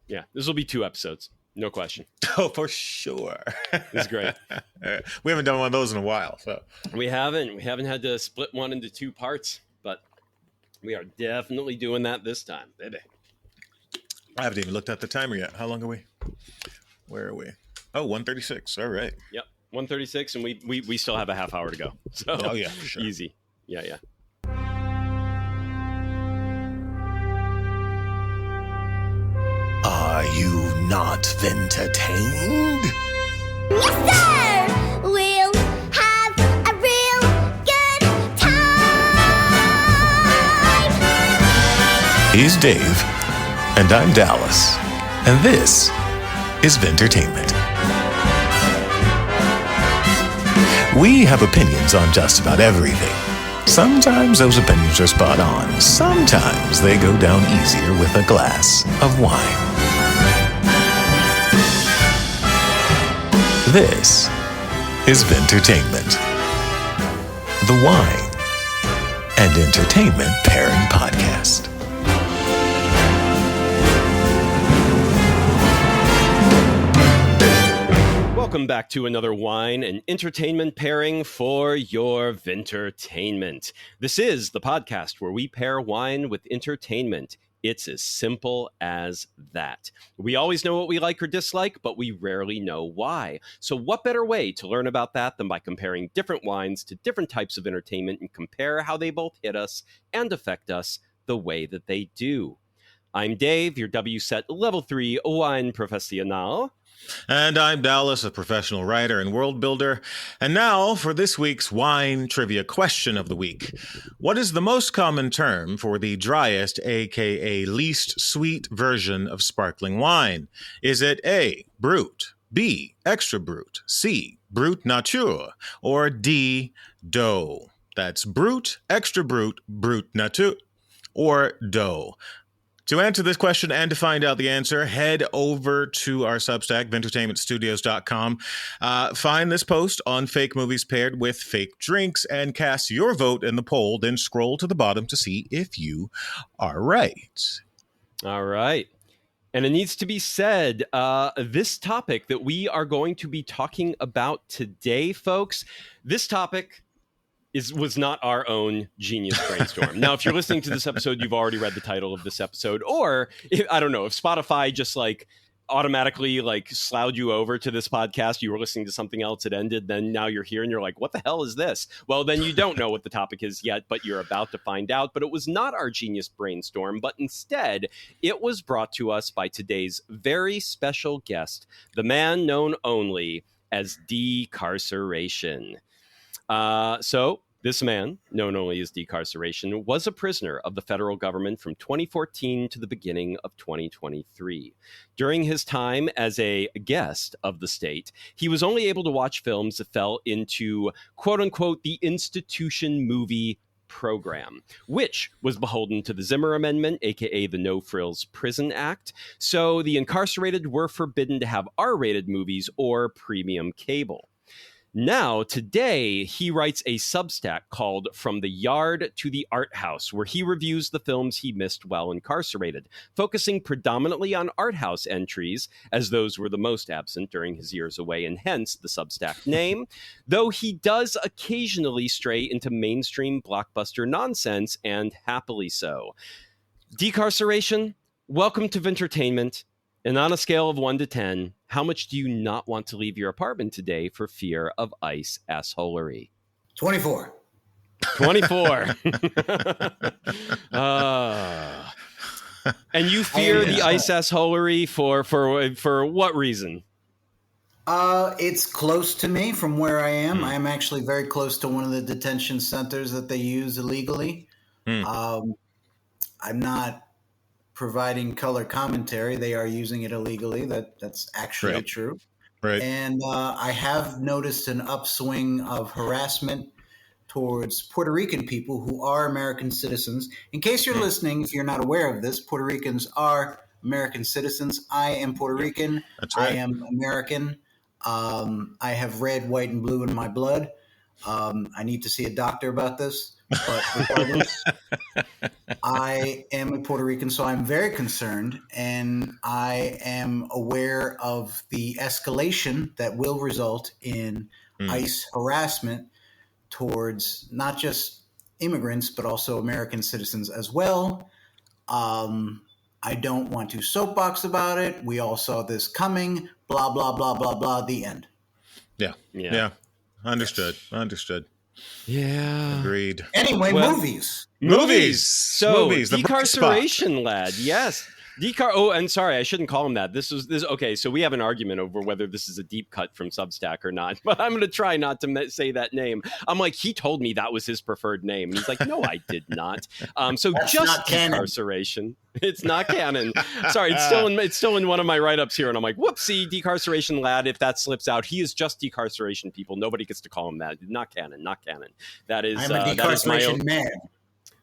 Yeah, this will be 2 episodes. No question. Oh, for sure. It's great. We haven't done one of those in a while. So We haven't had to split one into 2 parts, but we are definitely doing that this time, baby. I haven't even looked at the timer yet. How long are we? Where are we? Oh, 1:36. All right. Yep, 1:36, and we still have a half hour to go. So Oh, yeah, for sure. Easy. Yeah. Are you not entertained? Yes, sir! We'll have a real good time! He's Dave, and I'm Dallas, and this is Vintertainment. We have opinions on just about everything. Sometimes those opinions are spot on. Sometimes they go down easier with a glass of wine. This is Vintertainment, the wine and entertainment pairing podcast. Welcome back to another wine and entertainment pairing for your Vintertainment. This is the podcast where we pair wine with entertainment. It's as simple as that. We always know what we like or dislike, but we rarely know why. So what better way to learn about that than by comparing different wines to different types of entertainment and compare how they both hit us and affect us the way that they do. I'm Dave, your WSET Level 3 wine professional. And I'm Dallas, a professional writer and world builder. And now for this week's wine trivia question of the week. What is the most common term for the driest, aka least sweet version of sparkling wine? Is it A, Brut, B, Extra Brut, C, Brut Nature, or D, Doux? That's Brut, Extra Brut, Brut Nature, or Doux. To answer this question and to find out the answer, head over to our Substack, vintertainmentstudios.com. Find this post on fake movies paired with fake drinks and cast your vote in the poll. Then scroll to the bottom to see if you are right. All right. And it needs to be said, this topic that we are going to be talking about today, folks, this topic was not our own genius brainstorm. Now, if you're listening to this episode, you've already read the title of this episode, or I don't know, if Spotify just automatically sloughed you over to this podcast, you were listening to something else, it ended, then now you're here and you're like, what the hell is this? Well, then you don't know what the topic is yet, but you're about to find out. But it was not our genius brainstorm, but instead it was brought to us by today's very special guest, the man known only as decarceration. So this man, known only as decarceration, was a prisoner of the federal government from 2014 to the beginning of 2023. During his time as a guest of the state, he was only able to watch films that fell into, quote unquote, the institution movie program, which was beholden to the Zimmer Amendment, aka the No Frills Prison Act. So the incarcerated were forbidden to have R-rated movies or premium cable. Now, today, he writes a Substack called From the Yard to the Art House, where he reviews the films he missed while incarcerated, focusing predominantly on art house entries, as those were the most absent during his years away, and hence the Substack name, though he does occasionally stray into mainstream blockbuster nonsense, and happily so. Decarceration, welcome to Vintertainment. And on a scale of 1 to 10, how much do you not want to leave your apartment today for fear of ICE assholery? 24. 24. And you fear the ICE assholery for what reason? It's close to me from where I am. I am actually very close to one of the detention centers that they use illegally. I'm not providing color commentary. They are using it illegally. That's actually true. Right. And I have noticed an upswing of harassment towards Puerto Rican people who are American citizens. In case you're listening, if you're not aware of this, Puerto Ricans are American citizens. I am Puerto Rican. That's right. I am American. I have red, white, and blue in my blood. I need to see a doctor about this. But regardless, I am a Puerto Rican, so I'm very concerned, and I am aware of the escalation that will result in ICE harassment towards not just immigrants, but also American citizens as well. I don't want to soapbox about it. We all saw this coming. Blah, blah, blah, blah, blah. The end. Yeah. Understood. Understood. Yeah. Agreed. Anyway, Well- movies. Movies. So Movies, the bright decarceration lad. Yes. Oh, and sorry, I shouldn't call him that. This. Okay, so we have an argument over whether this is a deep cut from Substack or not. But I'm going to try not to say that name. I'm like, he told me that was his preferred name. And he's like, no, I did not. So That's just not canon. decarceration. It's not canon. Sorry, it's still in one of my write-ups here, and I'm like, whoopsie, decarceration lad. If that slips out, he is just decarceration. People, nobody gets to call him that. Not canon. Not canon. That is. I'm a that is my own. decarceration man.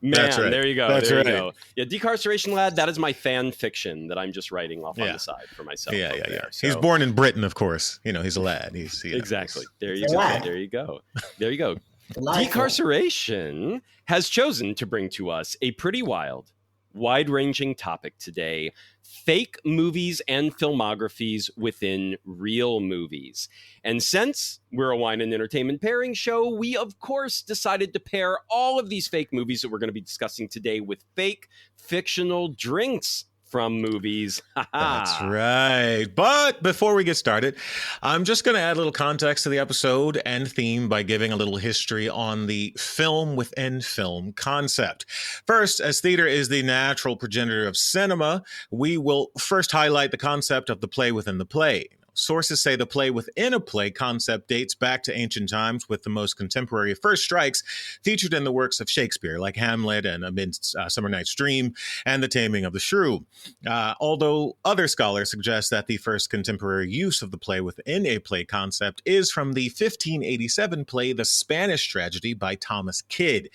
Man, That's right. there you go. That's there right. you go. Yeah, decarceration lad. That is my fan fiction that I'm just writing off on Yeah. the side for myself. Yeah. over there. He's So- born in Britain, of course. He's a lad. He's exactly. There you It's a go. lad. There you go. There you go. Delightful. Decarceration has chosen to bring to us a pretty wild, wide-ranging topic today: fake movies and filmographies within real movies. And since we're a wine and entertainment pairing show, we of course decided to pair all of these fake movies that we're going to be discussing today with fake fictional drinks from movies. That's right. But before we get started, I'm just going to add a little context to the episode and theme by giving a little history on the film within film concept. First, as theater is the natural progenitor of cinema, we will first highlight the concept of the play within the play. Sources say the play within a play concept dates back to ancient times, with the most contemporary first strikes featured in the works of Shakespeare, like Hamlet and A Midsummer Night's Dream and The Taming of the Shrew. Although other scholars suggest that the first contemporary use of the play within a play concept is from the 1587 play The Spanish Tragedy by Thomas Kyd.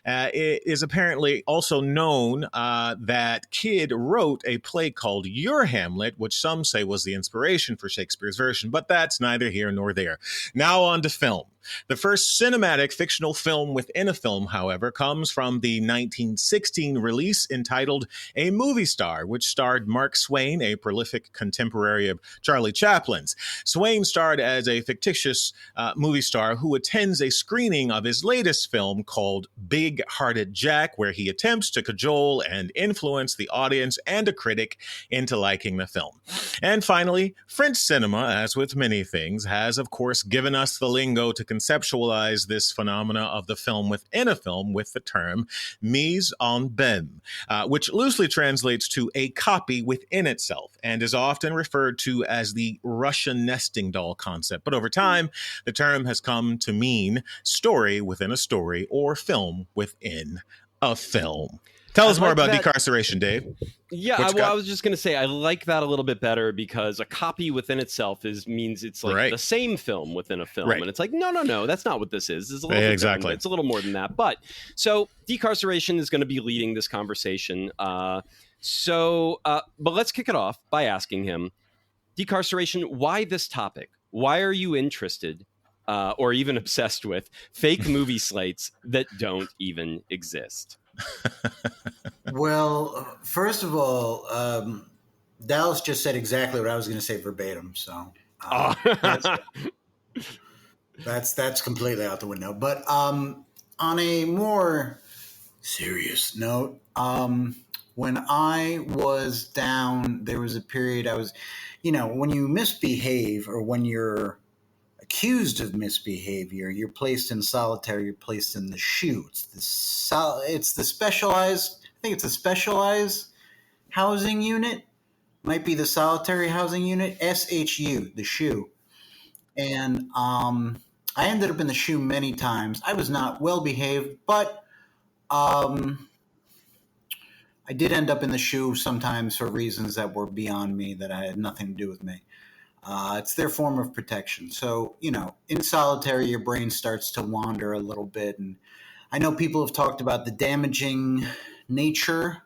It is apparently also known that Kyd wrote a play called Your Hamlet, which some say was the inspiration for Shakespeare's version, but that's neither here nor there. Now on to film. The first cinematic fictional film within a film, however, comes from the 1916 release entitled A Movie Star, which starred Mark Swain, a prolific contemporary of Charlie Chaplin's. Swain starred as a fictitious movie star who attends a screening of his latest film called Big Hearted Jack, where he attempts to cajole and influence the audience and a critic into liking the film. And finally, French cinema, as with many things, has of course given us the lingo to conceptualize this phenomena of the film within a film with the term mise en benne, which loosely translates to a copy within itself and is often referred to as the Russian nesting doll concept. But over time, the term has come to mean story within a story or film within a film. Tell us more about decarceration, Dave. Yeah, I was just going to say, I like that a little bit better because a copy within itself means it's like the same film within a film. Right. And it's like, no, that's not what this is. It's a little exactly. It's a little more than that. But so decarceration is going to be leading this conversation. But let's kick it off by asking him, decarceration, why this topic? Why are you interested or even obsessed with fake movie slates that don't even exist? Well, first of all, Dallas just said exactly what I was going to say verbatim. So that's completely out the window. But on a more serious note, when I was down, there was a period I was, when you misbehave or when you're accused of misbehavior, you're placed in solitary, you're placed in the SHU. It's the specialized, I think it's a specialized housing unit, might be the solitary housing unit, SHU, the SHU. And I ended up in the SHU many times. I was not well behaved, but I did end up in the SHU sometimes for reasons that were beyond me, that had nothing to do with me. It's their form of protection. So, in solitary, your brain starts to wander a little bit. And I know people have talked about the damaging nature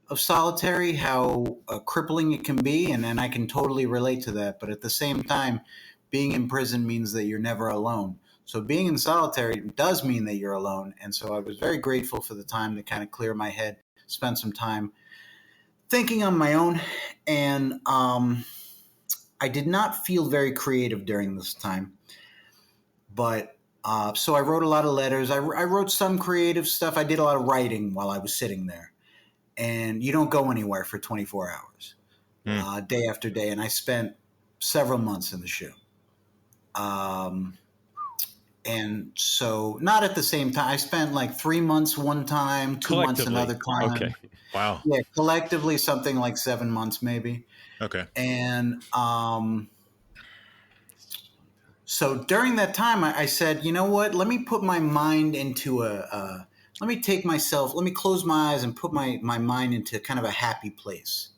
of solitary, how crippling it can be. And I can totally relate to that. But at the same time, being in prison means that you're never alone. So being in solitary does mean that you're alone. And so I was very grateful for the time to kind of clear my head, spend some time thinking on my own. And I did not feel very creative during this time. But so I wrote a lot of letters. I wrote some creative stuff. I did a lot of writing while I was sitting there. And you don't go anywhere for 24 hours, day after day. And I spent several months in the shoe. And so not at the same time. I spent like 3 months one time, 2 months another time. Okay. Wow. Yeah, collectively something like 7 months maybe. Okay. And so during that time, I said, you know what? Let me put my mind into let me close my eyes and put my mind into kind of a happy place.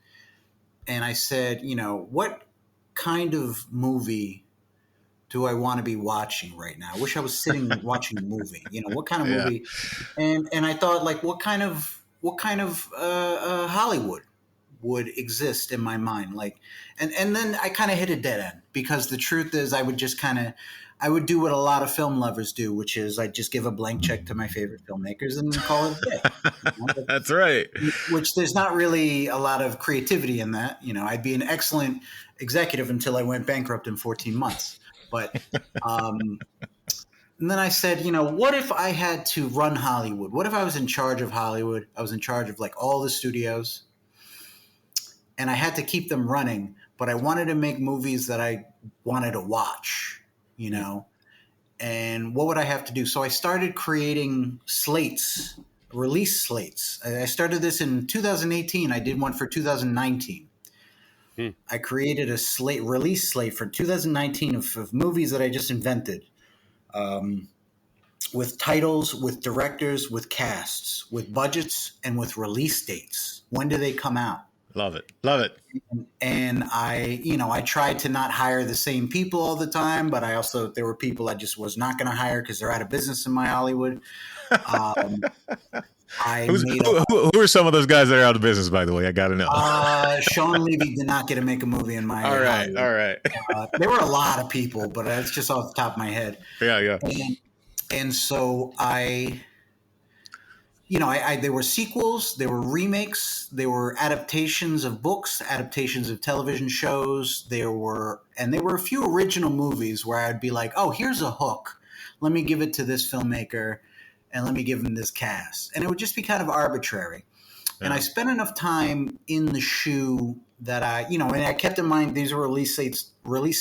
And I said, you know, what kind of movie do I want to be watching right now? I wish I was sitting watching a movie. You know, what kind of movie? And I thought, like, what kind of Hollywood would exist in my mind? Like, and then I kind of hit a dead end, because the truth is, I would just I would do what a lot of film lovers do, which is I'd just give a blank check to my favorite filmmakers and call it a day. You know? That's right. Which there's not really a lot of creativity in that. You know, I'd be an excellent executive until I went bankrupt in 14 months. But and then I said, you know, what if I had to run Hollywood? What if I was in charge of Hollywood? I was in charge of like all the studios, and I had to keep them running, but I wanted to make movies that I wanted to watch, you know. And what would I have to do? So I started creating slates, release slates. I started this in 2018. I did one for 2019. I created a release slate for 2019 of movies that I just invented, with titles, with directors, with casts, with budgets, and with release dates. When do they come out? Love it. Love it. And I tried to not hire the same people all the time, but there were people I just was not going to hire because they're out of business in my Hollywood. Who are some of those guys that are out of business, by the way? I got to know. Sean Levy did not get to make a movie in my Hollywood. All right. There were a lot of people, but that's just off the top of my head. Yeah. And so there were sequels, there were remakes, there were adaptations of books, adaptations of television shows. There were a few original movies where I'd be like, oh, here's a hook. Let me give it to this filmmaker and let me give him this cast. And it would just be kind of arbitrary. Yeah. And I spent enough time in the shoe that and I kept in mind these were release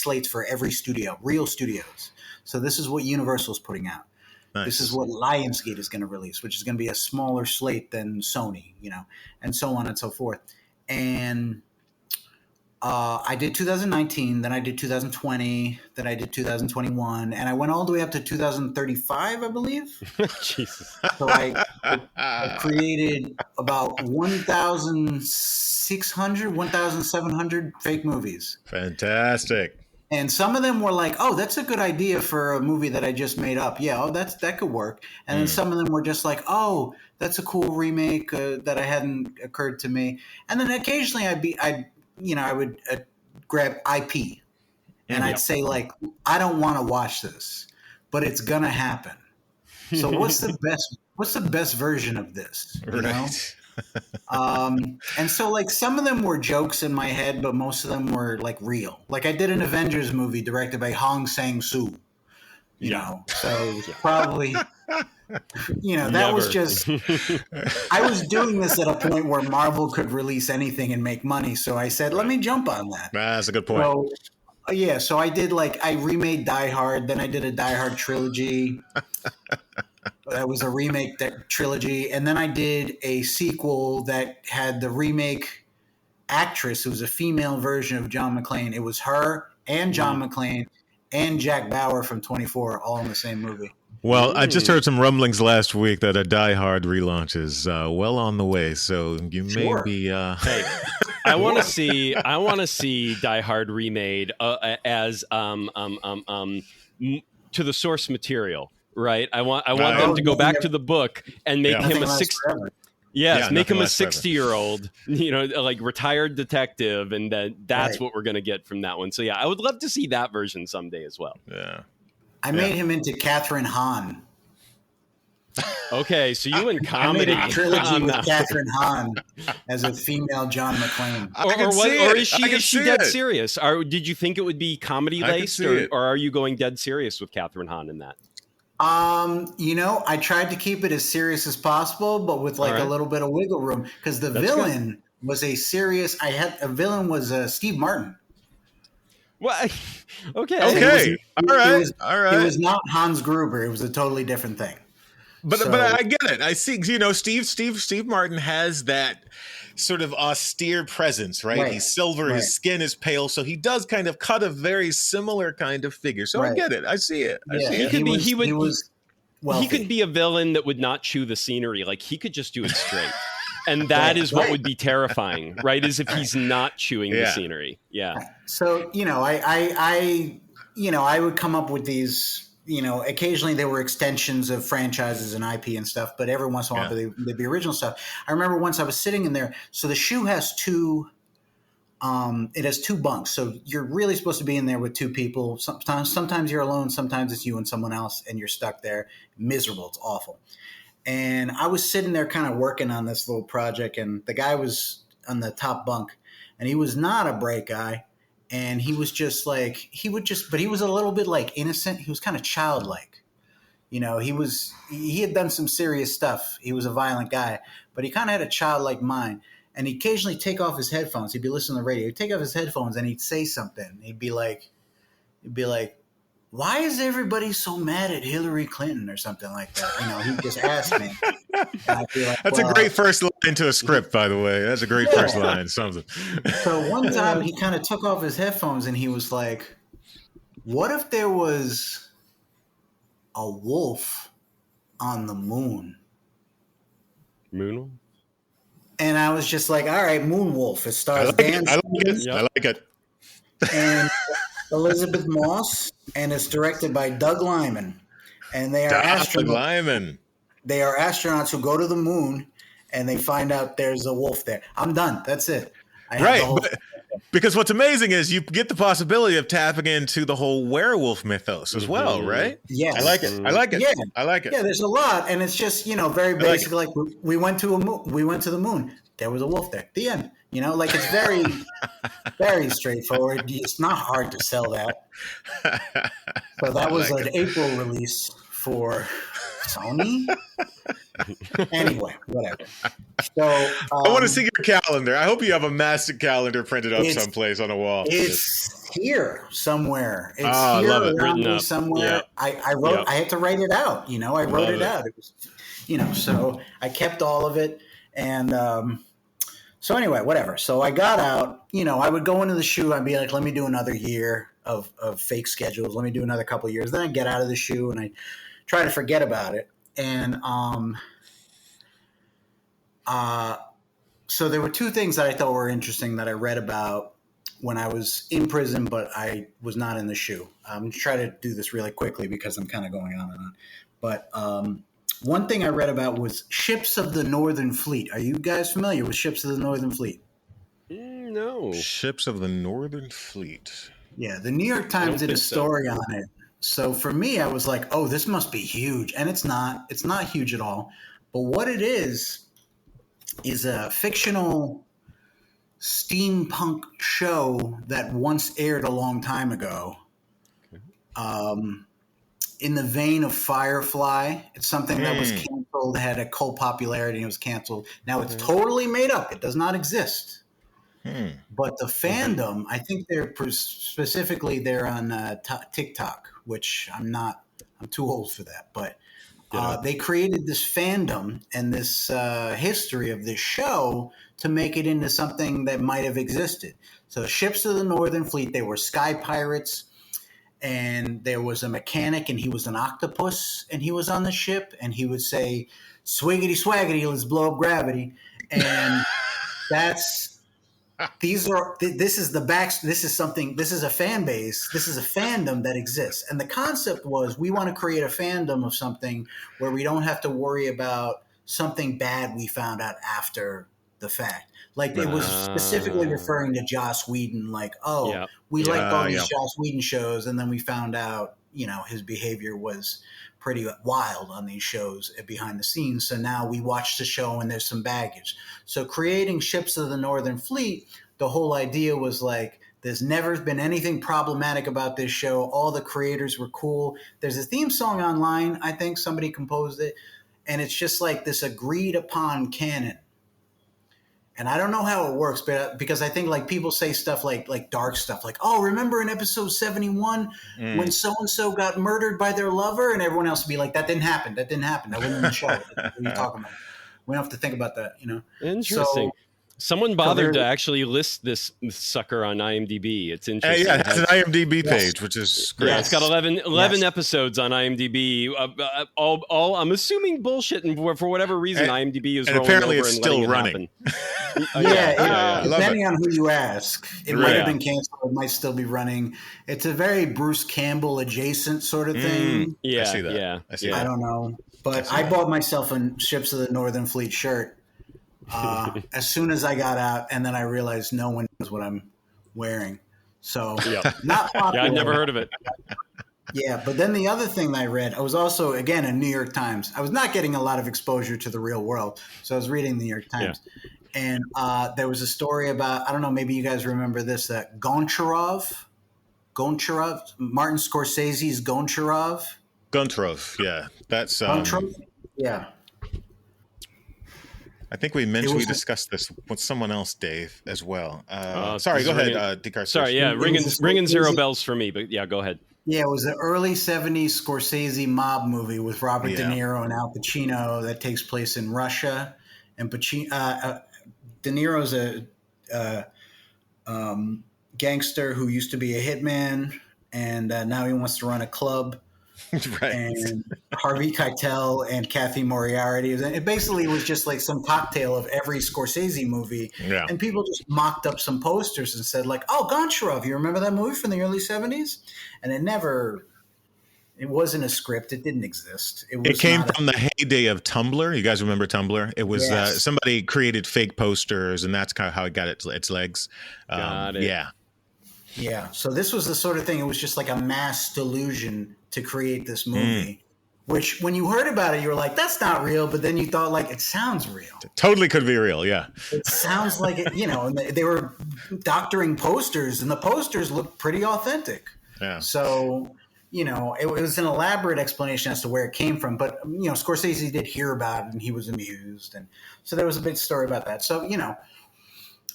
slates for every studio, real studios. So this is what Universal's putting out. Nice. This is what Lionsgate is going to release, which is going to be a smaller slate than Sony, and so on and so forth. And I did 2019, then I did 2020, then I did 2021, and I went all the way up to 2035, I believe. Jesus. So I created about 1,600, 1,700 fake movies. Fantastic. And some of them were like, oh, that's a good idea for a movie that I just made up. Yeah, that could work. And then some of them were just like, oh, that's a cool remake that hadn't occurred to me. And then occasionally I would grab IP and I'd say like, I don't want to watch this, but it's gonna happen. So what's the best version of this? You know? And so like some of them were jokes in my head, but most of them were like real. Like I did an Avengers movie directed by Hong Sang-soo, so probably, that was just, I was doing this at a point where Marvel could release anything and make money. So I said, let me jump on that. That's a good point. So, so I did I remade Die Hard, then I did a Die Hard trilogy. That was a remake trilogy. And then I did a sequel that had the remake actress. It was a female version of John McClane. It was her and John McClane and Jack Bauer from 24 all in the same movie. Well, I just heard some rumblings last week that a Die Hard relaunch is well on the way. So you may be. Hey, I want to see Die Hard remade as to the source material. Right, I want them to go back to the book and make him a 60-year-old, like retired detective, and that's what we're gonna get from that one. So yeah, I would love to see that version someday as well. Yeah. I made him into Catherine Hahn. Okay, so you in I made comedy a trilogy on with that. Catherine Hahn as a female John McClane. I can What? see Or it. is I can she see dead it. serious? Or did you think it would be comedy I can laced, see it. or are you going dead serious with Catherine Hahn in that? I tried to keep it as serious as possible, but with like All right. a little bit of wiggle room because the That's villain was a serious. A villain was Steve Martin. Well, okay. So Okay. All right. It was not Hans Gruber. It was a totally different thing. But So- I get it. I see. Steve Martin has that sort of austere presence, right? Right. He's silver. Right. His skin is pale, so he does kind of cut a very similar kind of figure. So I Right. get it. I see it. I Yeah, see He it. could be. He He was wealthy. He could be a villain that would not chew the scenery. Like he could just do it straight. And that is what would be terrifying, right? Is if he's not chewing the scenery. Yeah. So, I would come up with these, occasionally there were extensions of franchises and IP and stuff, but every once in a while they'd be original stuff. I remember once I was sitting in there. So the shoe has two bunks. So you're really supposed to be in there with two people. Sometimes you're alone. Sometimes it's you and someone else and you're stuck there. Miserable. It's awful. And I was sitting there kind of working on this little project, and the guy was on the top bunk, and he was not a bright guy. And he was just like, but he was a little bit like innocent. He was kind of childlike. He had done some serious stuff. He was a violent guy, but he kind of had a childlike mind. And he'd occasionally take off his headphones. He'd be listening to the radio. He'd take off his headphones and he'd say something. He'd be like, why is everybody so mad at Hillary Clinton or something like that? He'd just ask me. And I'd be like, That's a great first line to a script, by the way. That's a great first line. Something. So one time he kind of took off his headphones and he was like, what if there was a wolf on the moon? Moon? And I was just like, all right, Moon Wolf. It I stars like Dan it. I like it. Yep. I like it. and Elizabeth Moss, and it's directed by Doug Lyman. And they are astronauts. Lyman. They are astronauts who go to the moon, and they find out there's a wolf there. I'm done. That's it. I have the whole- Because what's amazing is you get the possibility of tapping into the whole werewolf mythos as well, right? Yes. I like it. I like it. Yeah. I like it. Yeah, there's a lot, and it's just very basic. Like we went to the moon. There was a wolf there. The end. It's very, very straightforward. It's not hard to sell that. So that was an April release for Sony. Anyway, whatever. So I want to see your calendar. I hope you have a massic calendar printed up someplace on a wall. It's here somewhere. It's I here love it. around Written me up. somewhere. Yep. I wrote. Yep. I had to write it out. I wrote it out. It was, so I kept all of it, and so anyway, whatever. So I got out. I would go into the shoe. I'd be like, let me do another year of fake schedules. Let me do another couple of years. Then I get out of the shoe and I try to forget about it. And so there were two things that I thought were interesting that I read about when I was in prison, but I was not in the shoe. I'm going to try to do this really quickly because I'm kind of going on and on. But one thing I read about was ships of the Northern Fleet. Are you guys familiar with ships of the Northern Fleet? No. Ships of the Northern Fleet. Yeah, the New York Times did a story on it. So for me, I was like, oh, this must be huge. And it's not. It's not huge at all. But what it is a fictional steampunk show that once aired a long time ago. In the vein of Firefly. It's something that was canceled, had a cult popularity, and it was canceled. Now it's totally made up. It does not exist. But the fandom, I think they're on TikTok, which I'm too old for that. But they created this fandom and this history of this show to make it into something that might have existed. So ships of the Northern Fleet, they were sky pirates. And there was a mechanic, and he was an octopus, and he was on the ship, and he would say, "Swiggity swaggity, let's blow up gravity." And this is a fan base. This is a fandom that exists. And the concept was, we want to create a fandom of something where we don't have to worry about something bad we found out after the fact. Like it was specifically Ah. referring to Joss Whedon, like, oh, Yeah. we liked all these Yeah. Joss Whedon shows, and then we found out, his behavior was pretty wild on these shows behind the scenes. So now we watch the show and there's some baggage. So creating Ships of the Northern Fleet, the whole idea was like, there's never been anything problematic about this show. All the creators were cool. There's a theme song online. I think somebody composed it. And it's just like this agreed upon canon. And I don't know how it works, but because I think like people say stuff like dark stuff, like, oh, remember in episode 71 when so-and-so got murdered by their lover? And everyone else would be like, that didn't happen. That didn't happen. That wasn't in the show. What are you talking about? We don't have to think about that, Interesting. So, Someone bothered to actually list this sucker on IMDb. It's interesting. Yeah, it has an IMDb page, which is great. Yeah, it's got 11 episodes on IMDb. All I'm assuming bullshit, and for whatever reason, IMDb is and rolling apparently over it's and still letting it running. happen. Depending on who you ask, it might have been canceled. It might still be running. It's a very Bruce Campbell adjacent sort of thing. Yeah, I see that. Yeah, I see I that. don't know, but I bought myself a Ships of the Northern Fleet shirt as soon as I got out, and then I realized no one knows what I'm wearing. So not popular. Yeah, I'd never heard of it. Yeah, but then the other thing that I read, I was also, again, in New York Times. I was not getting a lot of exposure to the real world, so I was reading the New York Times. And there was a story about, I don't know, maybe you guys remember this, that Goncharov, Martin Scorsese's Goncharov. Guntrov, yeah. That's Yeah. I think we discussed this with someone else, Dave, as well. Sorry, this go is ahead, Descartes. Sorry, yeah, ringing zero bells for me, but yeah, go ahead. Yeah, it was the early 70s Scorsese mob movie with Robert De Niro and Al Pacino that takes place in Russia. And De Niro's a gangster who used to be a hitman, and now he wants to run a club. Right. And Harvey Keitel and Kathy Moriarty. It basically was just like some cocktail of every Scorsese movie. Yeah. And people just mocked up some posters and said like, oh, Goncharov, you remember that movie from the early 70s? And it wasn't a script. It didn't exist. It came from the heyday of Tumblr. You guys remember Tumblr? It was somebody created fake posters, and that's kind of how it got its legs. Got it. Yeah. Yeah. So this was the sort of thing. It was just like a mass delusion to create this movie, which when you heard about it, you were like, that's not real. But then you thought like, it sounds real. Totally could be real. Yeah. It sounds like it, and they were doctoring posters, and the posters looked pretty authentic. Yeah. So, it was an elaborate explanation as to where it came from. But, Scorsese did hear about it and he was amused. And so there was a big story about that. So,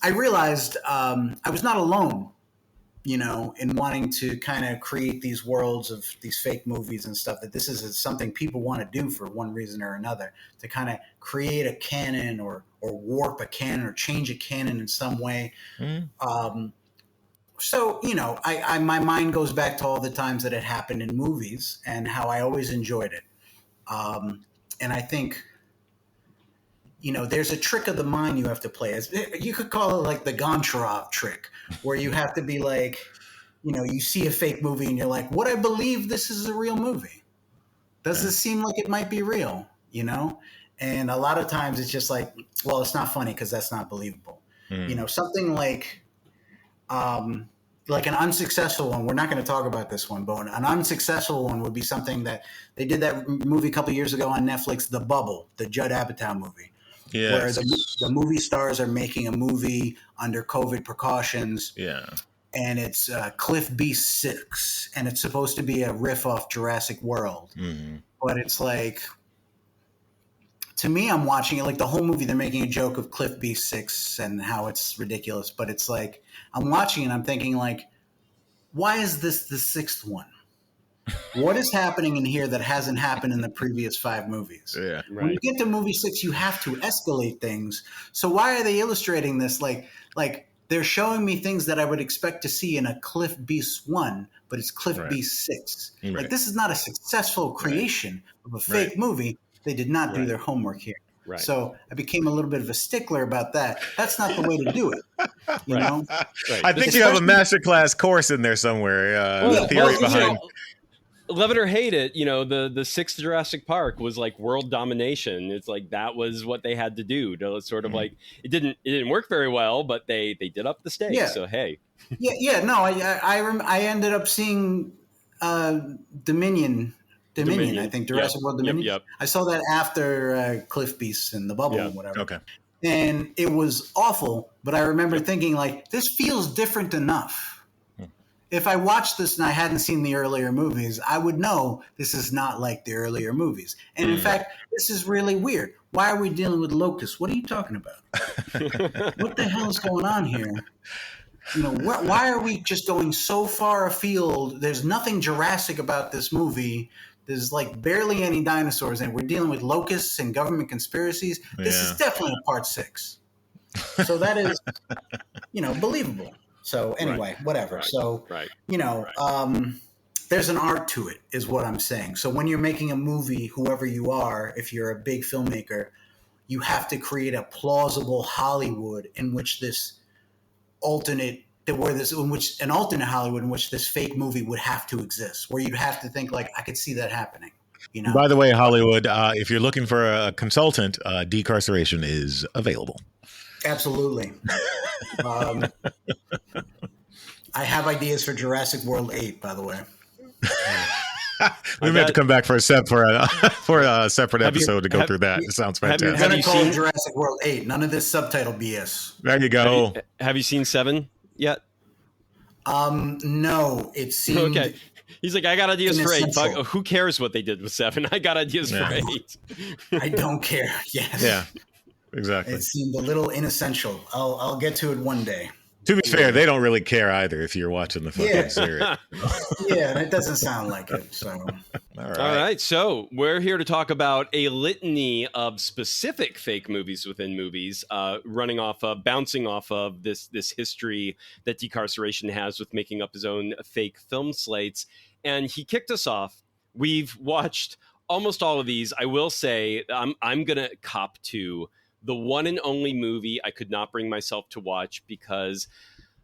I realized I was not alone, in wanting to kind of create these worlds of these fake movies and stuff, that this is something people want to do for one reason or another, to kind of create a canon or warp a canon or change a canon in some way. So, my mind goes back to all the times that it happened in movies and how I always enjoyed it. And I think, there's a trick of the mind you have to play. You could call it like the Goncharov trick, where you have to be like, you see a fake movie and you're like, would I believe this is a real movie? Does this seem like it might be real? And a lot of times it's just like, well, it's not funny because that's not believable. Something like an unsuccessful one. We're not going to talk about this one, but an unsuccessful one would be something that they did that movie a couple of years ago on Netflix, The Bubble, the Judd Apatow movie. Yes. Where the movie stars are making a movie under COVID precautions. Yeah. And it's Cliff Beast 6. And it's supposed to be a riff off Jurassic World. Mm-hmm. But it's like, to me, I'm watching it like the whole movie. They're making a joke of Cliff Beast 6 and how it's ridiculous. But it's like, I'm watching it and I'm thinking like, why is this the sixth one? What is happening in here that hasn't happened in the previous 5 movies? Yeah, right. When you get to movie 6, you have to escalate things. So why are they illustrating this? Like they're showing me things that I would expect to see in a Cliff Beast 1, but it's Cliff Beast 6. Right. Like this is not a successful creation of a fake movie. They did not do their homework here. Right. So I became a little bit of a stickler about that. That's not the way to do it. You know? Right. I think you have a masterclass course in there somewhere. The theory behind. love it or hate it, the sixth Jurassic Park was like world domination. It's like that was what they had to do to sort of like it didn't work very well, but they did up the stakes. Yeah. So hey, No, I ended up seeing Dominion. I think Jurassic World Dominion. Yep. I saw that after Cliff Beasts and the Bubble and whatever. Okay. And it was awful, but I remember thinking like, this feels different enough. If I watched this and I hadn't seen the earlier movies, I would know this is not like the earlier movies. And in fact, this is really weird. Why are we dealing with locusts? What are you talking about? What the hell is going on here? Why are we just going so far afield? There's nothing Jurassic about this movie. There's like barely any dinosaurs, and we're dealing with locusts and government conspiracies. This is definitely a part 6. So that is, believable. So anyway, whatever. Right. So, there's an art to it is what I'm saying. So when you're making a movie, whoever you are, if you're a big filmmaker, you have to create a plausible Hollywood in which this alternate Hollywood in which this fake movie would have to exist, where you'd have to think like, I could see that happening. By the way, Hollywood, if you're looking for a consultant, decarceration is available. Absolutely. I have ideas for Jurassic World 8, by the way. We meant to come back for a separate episode to go through that. It sounds fantastic. I'm going to call it Jurassic World 8. None of this subtitle BS. There you go. Have you seen 7 yet? No, it seemed okay. He's like, I got ideas for 8. inessential. Who cares what they did with 7? I got ideas for 8. I don't care. Yes. Yeah, exactly. It seemed a little inessential. I'll get to it one day. To be fair, they don't really care either if you're watching the fucking series. Yeah, that doesn't sound like it. So, All right. So we're here to talk about a litany of specific fake movies within movies, bouncing off of this history that decarceration has with making up his own fake film slates. And he kicked us off. We've watched almost all of these. I will say I'm going to cop to the one and only movie I could not bring myself to watch because,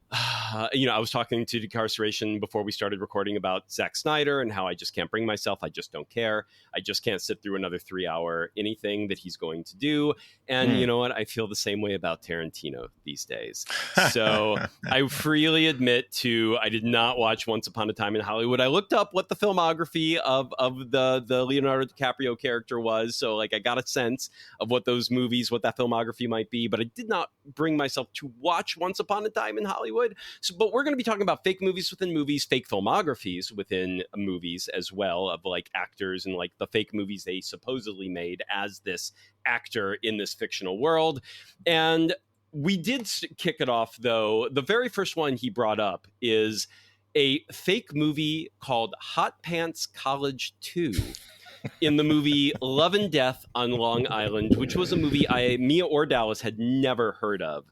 I was talking to Decarceration before we started recording about Zack Snyder and how I just can't bring myself. I just don't care. I just can't sit through another 3-hour anything that he's going to do. And you know what? I feel the same way about Tarantino these days. So I freely admit I did not watch Once Upon a Time in Hollywood. I looked up what the filmography of the Leonardo DiCaprio character was. So like I got a sense of what those movies, what that filmography might be, but I did not bring myself to watch Once Upon a Time in Hollywood. So, but we're going to be talking about fake movies within movies, fake filmographies within movies as well, of like actors and like the fake movies they supposedly made as this actor in this fictional world. And we did kick it off, though. The very first one he brought up is a fake movie called Hot Pants College 2. In the movie Love and Death on Long Island, which was a movie Mia or Dallas had never heard of.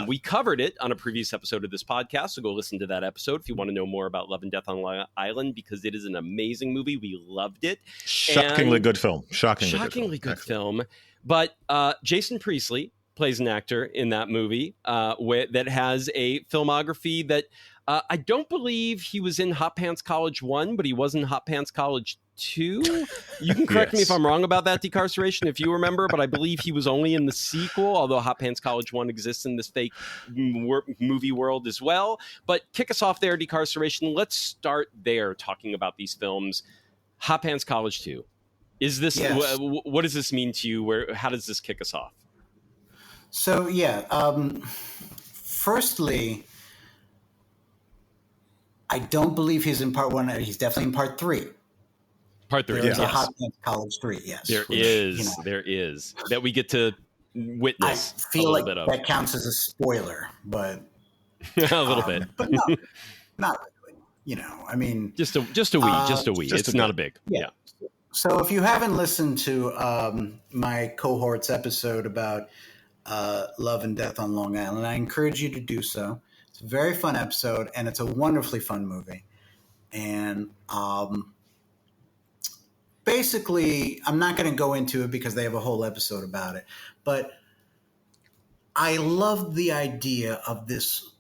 We covered it on a previous episode of this podcast, so go listen to that episode if you want to know more about Love and Death on Long Island, because it is an amazing movie. We loved it. Shockingly good film. Shockingly good film. But Jason Priestley plays an actor in that movie that has a filmography that I don't believe he was in Hot Pants College 1, but he was in Hot Pants College 2. You can correct me if I'm wrong about that, Decarceration, if you remember, but I believe he was only in the sequel, although Hot Pants College 1 exists in this fake movie world as well. But kick us off there, Decarceration. Let's start there talking about these films. Hot Pants College 2. Is this what does this mean to you? How does this kick us off? So firstly, I don't believe he's in part 1. He's definitely in part 3. Part 3, There's yes. a Hot Pants College 3, yes. There is. That we get to witness. I feel like that counts as a spoiler, but a little bit. But no, not really. I mean, just a wee. It's not a big. Yeah. So if you haven't listened to my cohort's episode about Love and Death on Long Island, I encourage you to do so. It's a very fun episode, and it's a wonderfully fun movie. And basically, I'm not going to go into it because they have a whole episode about it. But I love the idea of this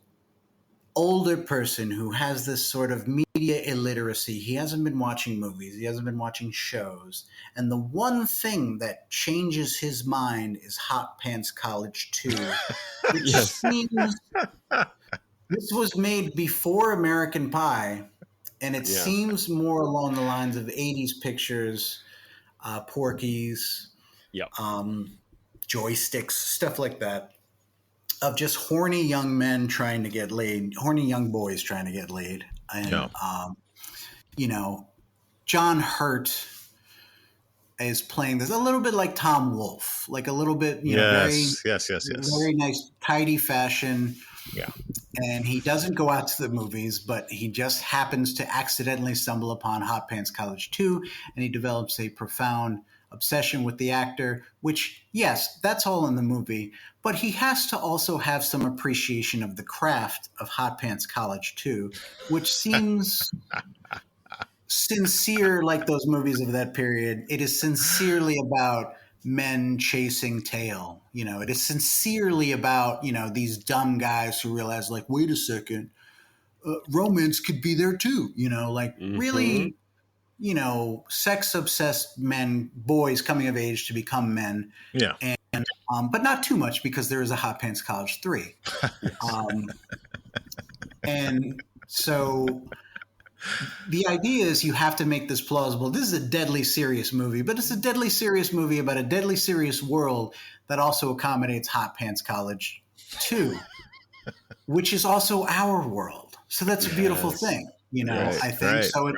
older person who has this sort of media media illiteracy. He hasn't been watching movies. He hasn't been watching shows. And the one thing that changes his mind is Hot Pants College 2, which Yes. seems this was made before American Pie, and it Yeah. seems more along the lines of 80s pictures, Porky's, Yep. joysticks, stuff like that, of just horny young men trying to get laid, horny young boys trying to get laid. And, you know, John Hurt is playing this a little bit like Tom Wolfe, like a little bit, you know, yes. very nice, tidy fashion. Yeah. And he doesn't go out to the movies, but he just happens to accidentally stumble upon Hot Pants College 2, and he develops a profound obsession with the actor, which, yes, that's all in the movie, but he has to also have some appreciation of the craft of Hot Pants College 2, which seems sincere like those movies of that period. It is sincerely about men chasing tail. You know, it is sincerely about, you know, these dumb guys who realize, like, wait a second, romance could be there too. You know, like really, you know, sex obsessed men, boys coming of age to become men. Yeah. And but not too much, because there is a Hot Pants College 3. And so the idea is you have to make this plausible. This is a deadly serious movie, but it's a deadly serious movie about a deadly serious world that also accommodates Hot Pants College 2, which is also our world. So that's a beautiful thing, you know, Right, I think. right. So,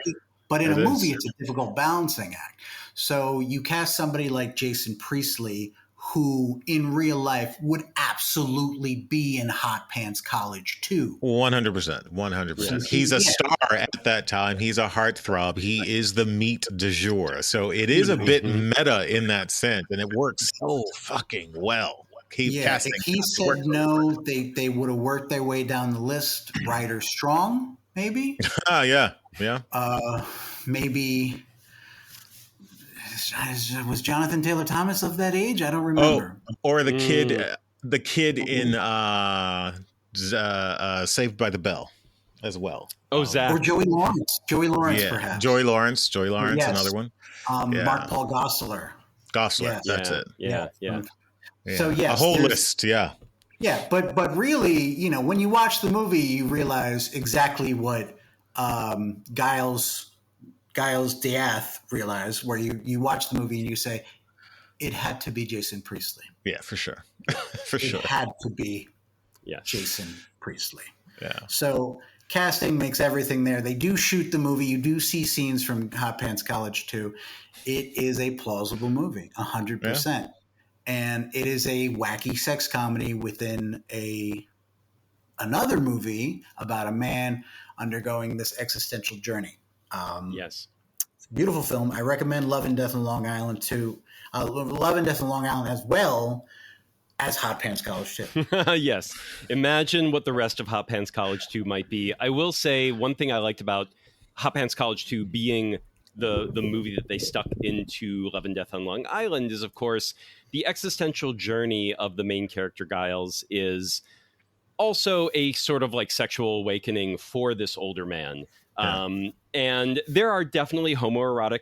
but in It a is. movie, it's a difficult balancing act. So you cast somebody like Jason Priestley, who in real life would absolutely be in Hot Pants College 2. 100%. 100%. Yes. He's a Yeah. star at that time. He's a heartthrob. He is the meat du jour. So it is a bit meta in that sense, and it works so fucking well. Keep Yeah, casting. if he said no, they would have worked their way down the list. Ryder Strong, maybe. Yeah. Maybe was Jonathan Taylor Thomas of that age? I don't remember. Or the kid in Saved by the Bell as well. Oh, Zach. Or Joey Lawrence. Perhaps. Joey Lawrence, Yes. another one. Yeah. Mark Paul Gosselaar. Gosler, Yes. that's it. Yeah. So yes, a whole there's- list. Yeah. Yeah, but really, you know, when you watch the movie, you realize exactly what Giles Diath realized, where you watch the movie and you say, it had to be Jason Priestley. Yeah, for sure. For sure. It had to be Yes. Jason Priestley. Yeah. So casting makes everything there. They do shoot the movie. You do see scenes from Hot Pants College 2. It is a plausible movie, 100%. And it is a wacky sex comedy within another movie about a man undergoing this existential journey. Yes. Beautiful film. I recommend Love and Death on Long Island too. Love and Death on Long Island as well as Hot Pants College 2. Yes. Imagine what the rest of Hot Pants College 2 might be. I will say one thing I liked about Hot Pants College 2 being the movie that they stuck into Love and Death on Long Island is, of course, the existential journey of the main character Giles is also a sort of like sexual awakening for this older man. Yeah. And there are definitely homoerotic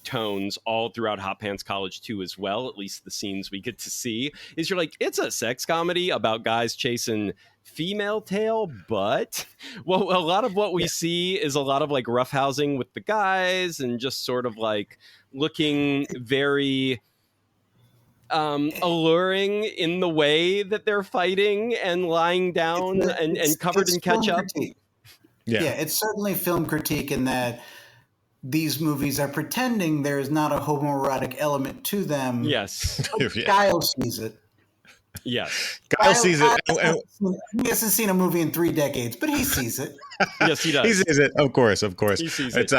tones all throughout Hot Pants College 2 as well, at least the scenes we get to see. Is you're like, it's a sex comedy about guys chasing female tail, but well, a lot of what we see is a lot of like roughhousing with the guys and just sort of like looking very alluring in the way that they're fighting and lying down and covered in film ketchup. critique. Yeah. Yeah, it's certainly film critique in that these movies are pretending there is not a homoerotic element to them. Yes. But Yeah. Giles sees it. Yes. Giles sees it. He hasn't seen a movie in 3 decades, but he sees it. Yes, he does. He sees it, of course. He sees It's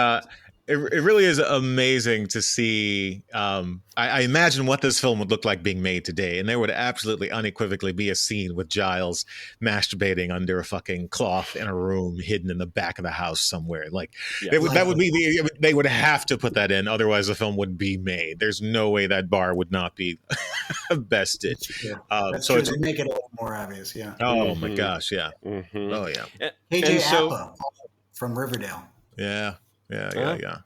it really is amazing to see. I imagine what this film would look like being made today, and there would absolutely unequivocally be a scene with Giles masturbating under a fucking cloth in a room hidden in the back of the house somewhere. Like Yeah. that would be they would have to put that in, otherwise the film would be made. There's no way that bar would not be bested. Yeah. That's So true. it's They make it a little more obvious, yeah. oh my gosh, yeah. Mhm. Oh yeah. KJ And so- Apa from Riverdale. Yeah. Yeah.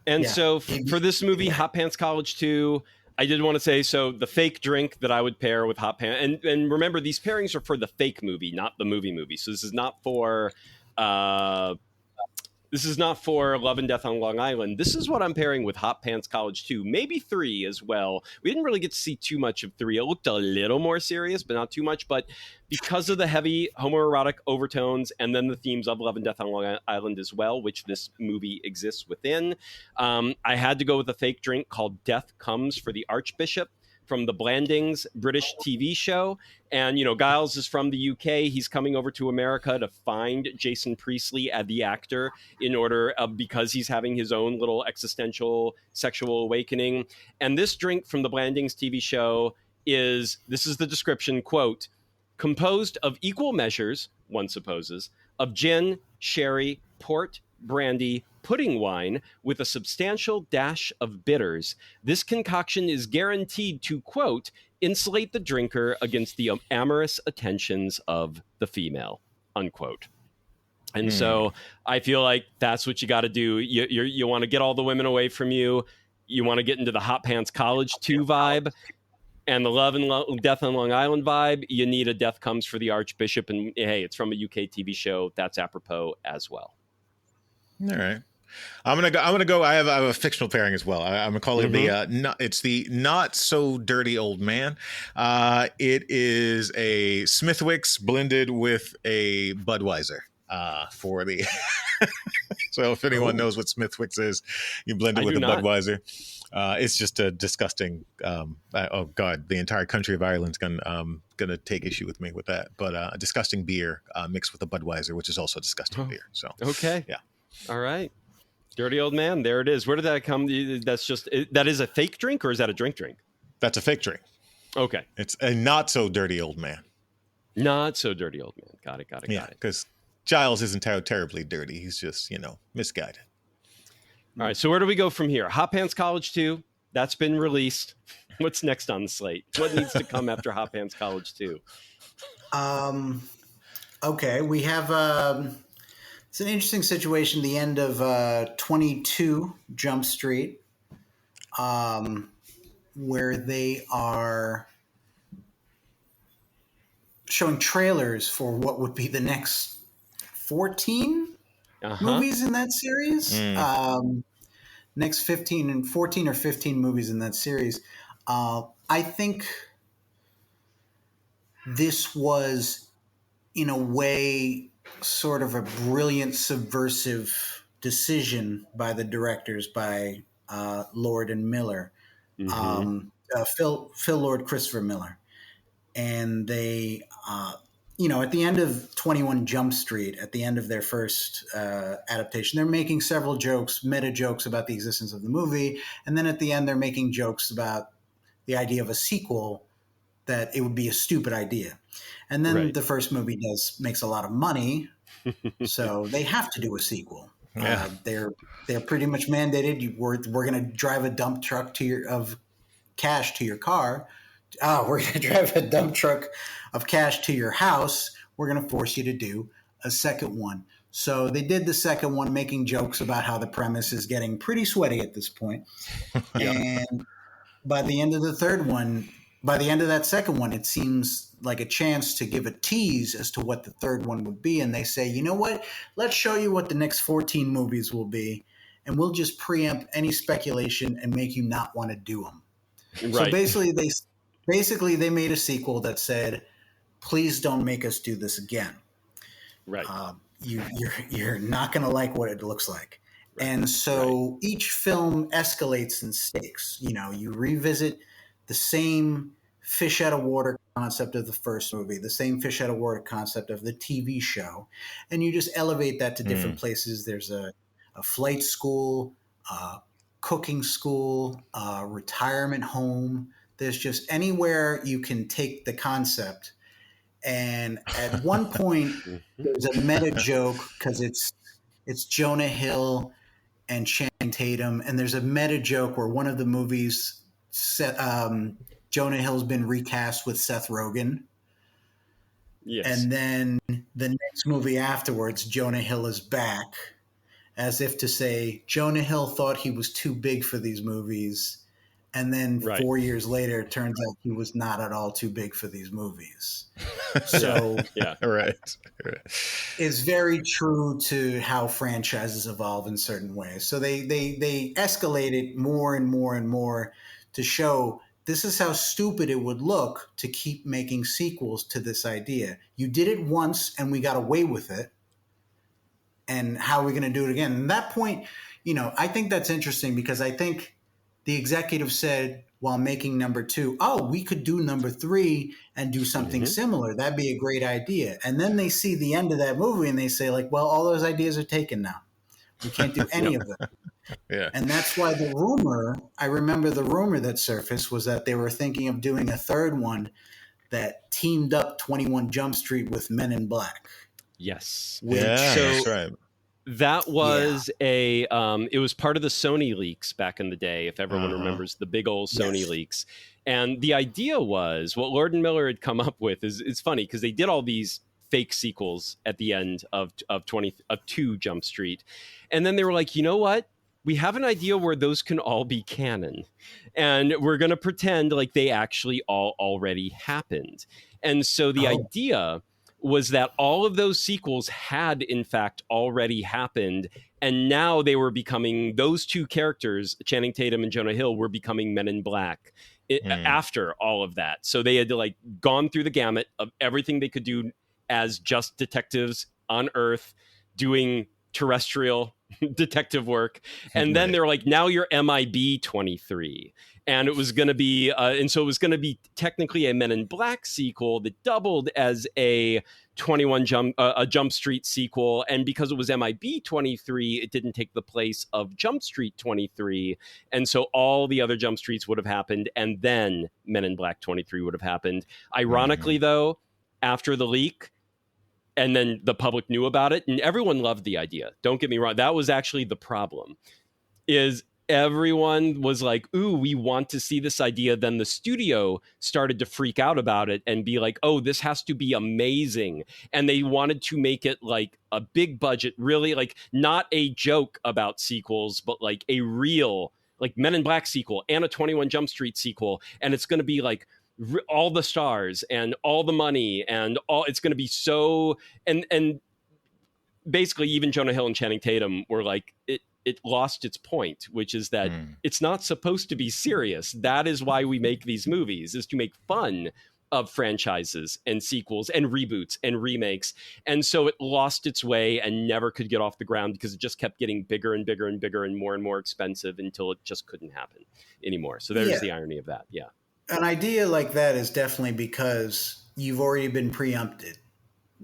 And Yeah. so for this movie, Hot Pants College 2, I did want to say, so the fake drink that I would pair with Hot Pants, and remember, these pairings are for the fake movie, not the movie. So this is not for Love and Death on Long Island. This is what I'm pairing with Hot Pants College 2, maybe 3 as well. We didn't really get to see too much of 3. It looked a little more serious, but not too much. But because of the heavy homoerotic overtones and then the themes of Love and Death on Long Island as well, which this movie exists within, I had to go with a fake drink called Death Comes for the Archbishop from the Blandings British TV show. And, Giles is from the UK. He's coming over to America to find Jason Priestley, the actor, in order because he's having his own little existential sexual awakening. And this drink from the Blandings TV show this is the description, quote, composed of equal measures, one supposes, of gin, sherry, port, brandy, pudding wine with a substantial dash of bitters. This concoction is guaranteed to, quote, insulate the drinker against the amorous attentions of the female, unquote. And so I feel like that's what you got to do. You want to get all the women away from you. You want to get into the Hot Pants College 2 vibe and the Love and Death on Long Island vibe. You need a Death Comes for the Archbishop. And hey, it's from a UK TV show. That's apropos as well. All right. I'm gonna go. I have a fictional pairing as well. I'm gonna call it it's the Not So Dirty Old Man. It is a Smithwick's blended with a Budweiser for the. So if anyone knows what Smithwick's is, you blend it with a Budweiser. It's just a disgusting. Oh God, the entire country of Ireland's gonna take issue with me with that. But a disgusting beer mixed with a Budweiser, which is also a disgusting beer. So okay, yeah, all right. Dirty Old Man, there it is. Where did that come? That is a fake drink, or is that a drink? That's a fake drink. Okay. It's a Not So Dirty Old Man. Not So Dirty Old Man. Got it. Yeah, because Giles isn't terribly dirty. He's just, misguided. All right, so where do we go from here? Hot Pants College 2, that's been released. What's next on the slate? What needs to come after Hot Pants College 2? Okay, we have... It's an interesting situation. The end of 22 Jump Street, where they are showing trailers for what would be the next 14 movies in that series. Next 14 or 15 movies in that series. I think this was, in a way, sort of a brilliant subversive decision by the directors, by Lord and Miller, Phil Lord, Christopher Miller. And they, at the end of 21 Jump Street, at the end of their first adaptation, they're making several jokes, meta jokes about the existence of the movie. And then at the end, they're making jokes about the idea of a sequel, that it would be a stupid idea. And then the first movie makes a lot of money, so they have to do a sequel. Yeah. They're pretty much mandated. We're going to drive a dump truck of cash to your car. We're going to drive a dump truck of cash to your house. We're going to force you to do a second one. So they did the second one, making jokes about how the premise is getting pretty sweaty at this point. And by the end of the third one, by the end of that second one, it seems like a chance to give a tease as to what the third one would be. And they say, you know what? Let's show you what the next 14 movies will be. And we'll just preempt any speculation and make you not want to do them. Right. So basically they made a sequel that said, please don't make us do this again. Right. You're not going to like what it looks like. Right. And so each film escalates in stakes. You revisit the same fish out of water concept of the first movie, the same fish out of water concept of the TV show, and you just elevate that to different places. There's a flight school, cooking school, retirement home. There's just anywhere you can take the concept. And at one point, there's a meta joke because it's Jonah Hill and Channing Tatum, and there's a meta joke where one of the movies Jonah Hill's been recast with Seth Rogen. Yes. And then the next movie afterwards, Jonah Hill is back, as if to say Jonah Hill thought he was too big for these movies, and then Right. 4 years later, it turns out he was not at all too big for these movies. So Yeah. Right. is very true to how franchises evolve in certain ways. So they escalate it more and more and more to show this is how stupid it would look to keep making sequels to this idea. You did it once and we got away with it. And how are we going to do it again? And at that point, I think that's interesting because I think the executive said while making number 2, oh, we could do number 3 and do something similar. That'd be a great idea. And then they see the end of that movie and they say, like, well, all those ideas are taken now. We can't do any of them. Yeah. And that's why I remember the rumor that surfaced was that they were thinking of doing a third one that teamed up 21 Jump Street with Men in Black. Yes. Yeah, So that's right. that was it was part of the Sony leaks back in the day, if everyone remembers the big old Sony leaks. And the idea was what Lord and Miller had come up with is funny because they did all these fake sequels at the end of 2 Jump Street. And then they were like, you know what? We have an idea where those can all be canon. And we're going to pretend like they actually all already happened. And so the idea was that all of those sequels had in fact already happened, and now they were becoming, those 2 characters, Channing Tatum and Jonah Hill, were becoming Men in Black after all of that. So they had to like gone through the gamut of everything they could do as just detectives on Earth doing terrestrial detective work, and then they're like, now you're MIB 23. And it was going to be, and so it was going to be technically a Men in Black sequel that doubled as a 21 Jump Street sequel. And because it was MIB 23, it didn't take the place of Jump Street 23. And so all the other Jump Streets would have happened, and then Men in Black 23 would have happened. Ironically, though, after the leak, and then the public knew about it, and everyone loved the idea. Don't get me wrong. That was actually the problem, is everyone was like, ooh, we want to see this idea. Then the studio started to freak out about it and be like, oh, this has to be amazing. And they wanted to make it like a big budget, really like not a joke about sequels, but like a real like Men in Black sequel and a 21 Jump Street sequel. And it's going to be like all the stars and all the money and all, it's going to be so, and basically even Jonah Hill and Channing Tatum were like, it lost its point, which is that it's not supposed to be serious. That is why we make these movies, is to make fun of franchises and sequels and reboots and remakes. And so it lost its way and never could get off the ground because it just kept getting bigger and bigger and bigger and more expensive until it just couldn't happen anymore. So there's the irony of that. Yeah. An idea like that is definitely because you've already been preempted.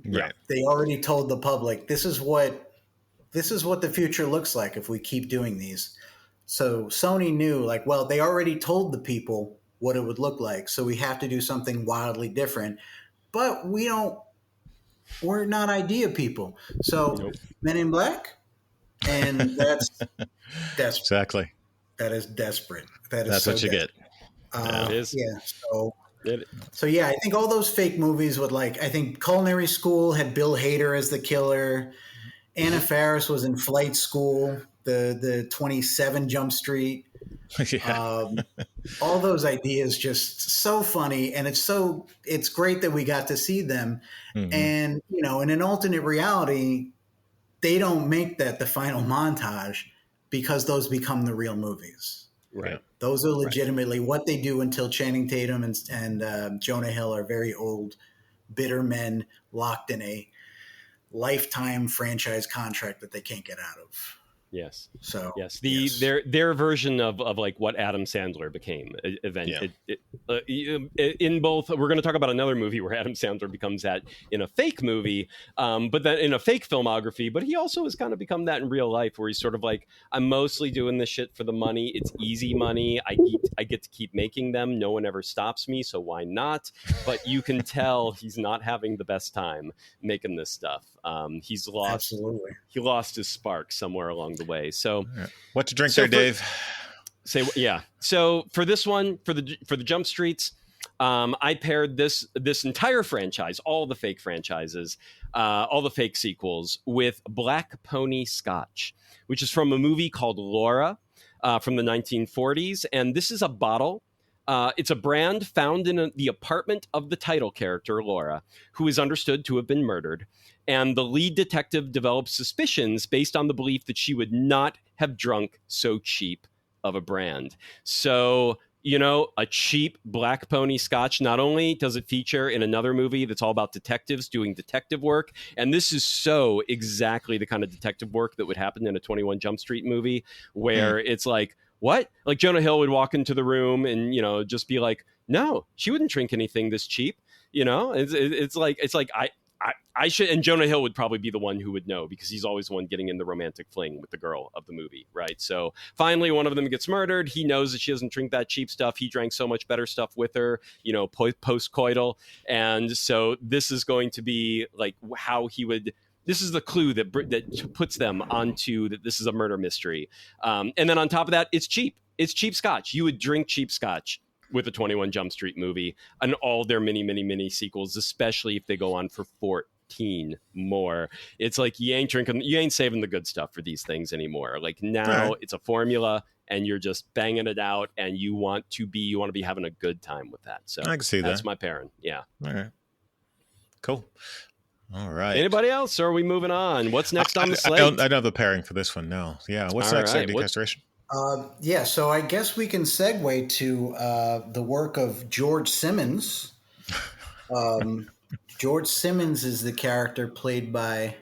Right. They already told the public, this is what the future looks like if we keep doing these. So Sony knew, like, well, they already told the people what it would look like, so we have to do something wildly different. But we're not idea people. So Men in Black, and that's Exactly. That is desperate. That's what you get. It is. Yeah. So yeah, I think all those fake movies would I think Culinary School had Bill Hader as the killer. Anna Faris was in Flight School, the 27 Jump Street. All those ideas just so funny, and it's great that we got to see them. And in an alternate reality, they don't make that the final montage because those become the real movies. Right. Those are legitimately what they do until Channing Tatum and Jonah Hill are very old, bitter men locked in a lifetime franchise contract that they can't get out of. Yes. So yes, their version of like what Adam Sandler became event. Yeah. In both, we're going to talk about another movie where Adam Sandler becomes that in a fake movie, but then in a fake filmography. But he also has kind of become that in real life, where he's sort of like, I'm mostly doing this shit for the money. It's easy money. I get to keep making them. No one ever stops me, so why not? But you can tell he's not having the best time making this stuff. He's lost. Absolutely. He lost his spark somewhere along the way. So what to drink there, Dave? So for this one, for the Jump Streets, I paired this entire franchise, all the fake franchises, all the fake sequels, with Black Pony Scotch, which is from a movie called Laura from the 1940s. And this is a bottle. It's a brand found in the apartment of the title character, Laura, who is understood to have been murdered. And the lead detective develops suspicions based on the belief that she would not have drunk so cheap of a brand. So, a cheap Black Pony Scotch, not only does it feature in another movie that's all about detectives doing detective work, and this is so exactly the kind of detective work that would happen in a 21 Jump Street movie, where it's like, what? Like Jonah Hill would walk into the room and, just be like, no, she wouldn't drink anything this cheap. It's like, I should, and Jonah Hill would probably be the one who would know because he's always the one getting in the romantic fling with the girl of the movie, right? So finally, one of them gets murdered. He knows that she doesn't drink that cheap stuff. He drank so much better stuff with her, post-coital. And so this is going to be like how he would. This is the clue that puts them onto that this is a murder mystery. And then on top of that, it's cheap. It's cheap scotch. You would drink cheap scotch with a 21 Jump Street movie and all their many sequels, especially if they go on for 14 more. It's like you ain't saving the good stuff for these things anymore. Like now It's a formula and you're just banging it out and you want to be having a good time with that. So I can see that's that. my pairing. Yeah. All right. Cool. All right. Anybody else? Or are we moving on? What's next on the slate? I don't know the pairing for this one. No. Yeah. What's All next? right. Decastration. So I guess we can segue to the work of George Simmons. George Simmons is the character played by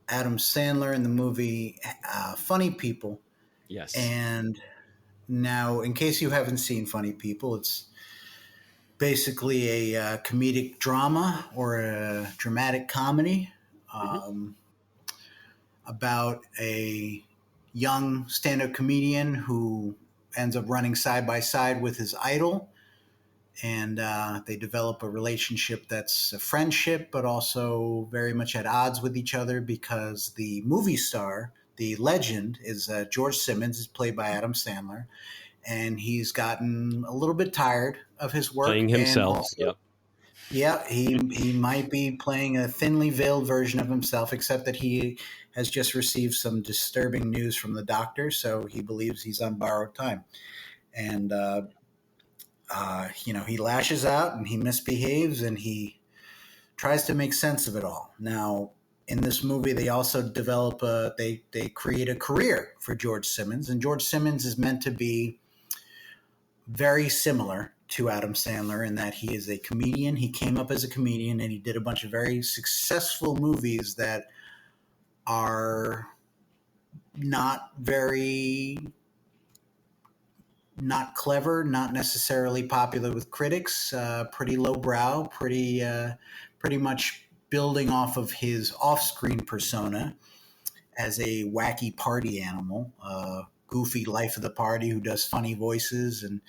Adam Sandler in the movie Funny People. Yes. And now, in case you haven't seen Funny People, it's basically a comedic drama or a dramatic comedy about a young stand-up comedian who ends up running side by side with his idol, and they develop a relationship that's a friendship but also very much at odds with each other because the movie star, the legend, is George Simmons, is played by Adam Sandler, and he's gotten a little bit tired of his work playing himself. Also, yeah, he might be playing a thinly veiled version of himself, except that he has just received some disturbing news from the doctor, so he believes he's on borrowed time. And, he lashes out and he misbehaves and he tries to make sense of it all. Now, in this movie, they also develop they create a career for George Simmons, and George Simmons is meant to be very similar to Adam Sandler in that he is a comedian. He came up as a comedian and he did a bunch of very successful movies that are not clever, not necessarily popular with critics, pretty lowbrow, pretty much building off of his off-screen persona as a wacky party animal, goofy life of the party who does funny voices and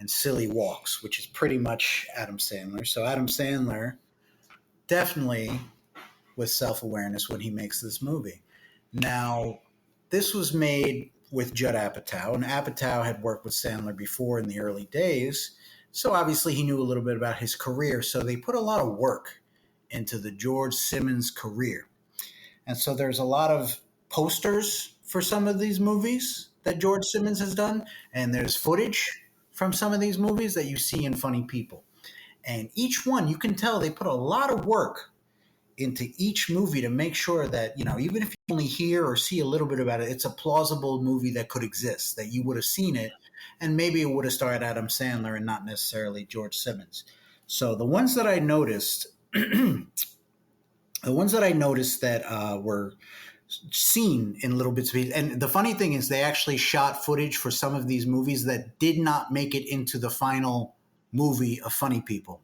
silly walks, which is pretty much Adam Sandler. So Adam Sandler definitely with self-awareness when he makes this movie. Now, this was made with Judd Apatow, and Apatow had worked with Sandler before in the early days, so obviously he knew a little bit about his career, so they put a lot of work into the George Simmons career. And so there's a lot of posters for some of these movies that George Simmons has done, and there's footage from some of these movies that you see in Funny People. And each one, you can tell they put a lot of work into each movie to make sure that, even if you only hear or see a little bit about it, it's a plausible movie that could exist, that you would have seen it, and maybe it would have starred Adam Sandler and not necessarily George Simmons. So the ones that I noticed, that were seen in little bits of it. And the funny thing is they actually shot footage for some of these movies that did not make it into the final movie of Funny People.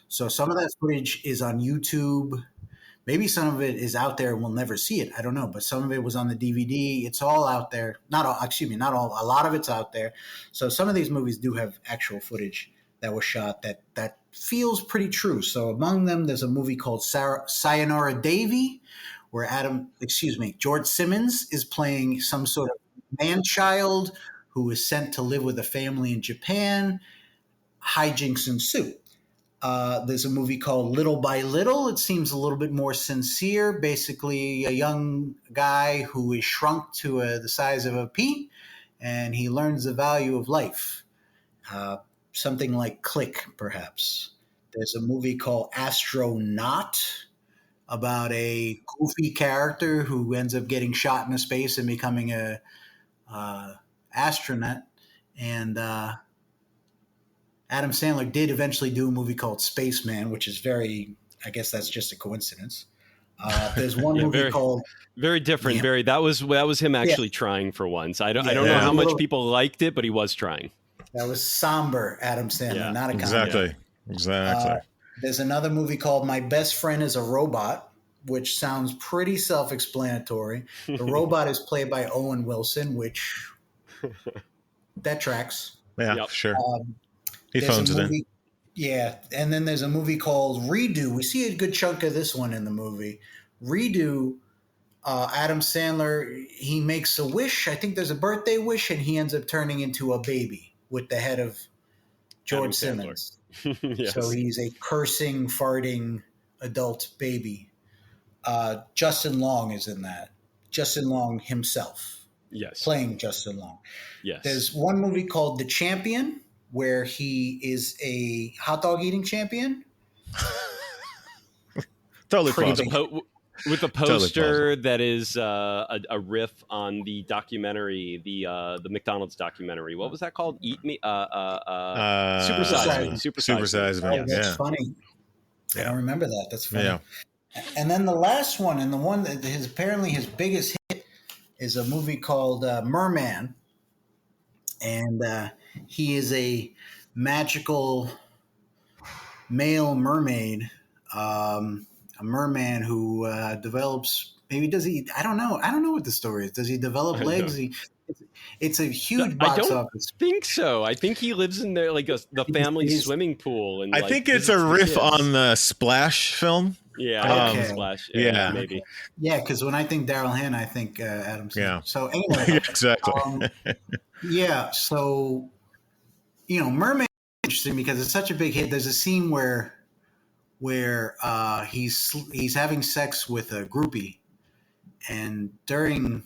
So some of that footage is on YouTube. Maybe some of it is out there and we'll never see it. I don't know. But some of it was on the DVD. It's all out there. Not all. A lot of it's out there. So some of these movies do have actual footage that was shot that feels pretty true. So among them, there's a movie called Sayonara Davy, where George Simmons is playing some sort of man-child who is sent to live with a family in Japan. hijinks ensue. There's a movie called Little by Little. It seems a little bit more sincere. Basically, a young guy who is shrunk to the size of a pea, and he learns the value of life. Something like Click, perhaps. There's a movie called Astronaut about a goofy character who ends up getting shot into space and becoming a astronaut. And Adam Sandler did eventually do a movie called Spaceman, which is very, I guess that's just a coincidence. There's one movie called very different. Yeah. Very that was him actually trying for once. I don't know how much people liked it, but he was trying. That was somber Adam Sandler, not a comedy. Exactly. There's another movie called My Best Friend is a Robot, which sounds pretty self-explanatory. The robot is played by Owen Wilson, which that tracks. Yeah, sure. He phones it in. Yeah, and then there's a movie called Redo. We see a good chunk of this one in the movie. Redo, Adam Sandler, he makes a wish. I think there's a birthday wish, and he ends up turning into a baby with the head of George Simmons. Yes. So he's a cursing, farting adult baby. Justin Long is in that. Justin Long himself. Yes. Playing Justin Long. Yes. There's one movie called The Champion, where he is a hot dog eating champion. Totally plausible. With a poster that is a riff on the documentary, the McDonald's documentary. What was that called? Eat Me? Super Size Me. Super Size Me. That's funny. I don't remember that. That's funny. Yeah. And then the last one, and the one that apparently his biggest hit, is a movie called Merman. And he is a magical male mermaid, a merman who develops. Maybe does he? I don't know. I don't know what the story is. Does he develop legs? It's a huge box office. I think so. I think he lives in there, like the family swimming pool, and I think it's a riff on the Splash film. Yeah, Splash. Yeah, maybe. Yeah, because when I think Daryl Hannah, I think Adam Sandler. Yeah. So anyway, exactly. Yeah, so Mermaid is interesting because it's such a big hit. There's a scene where he's having sex with a groupie, and during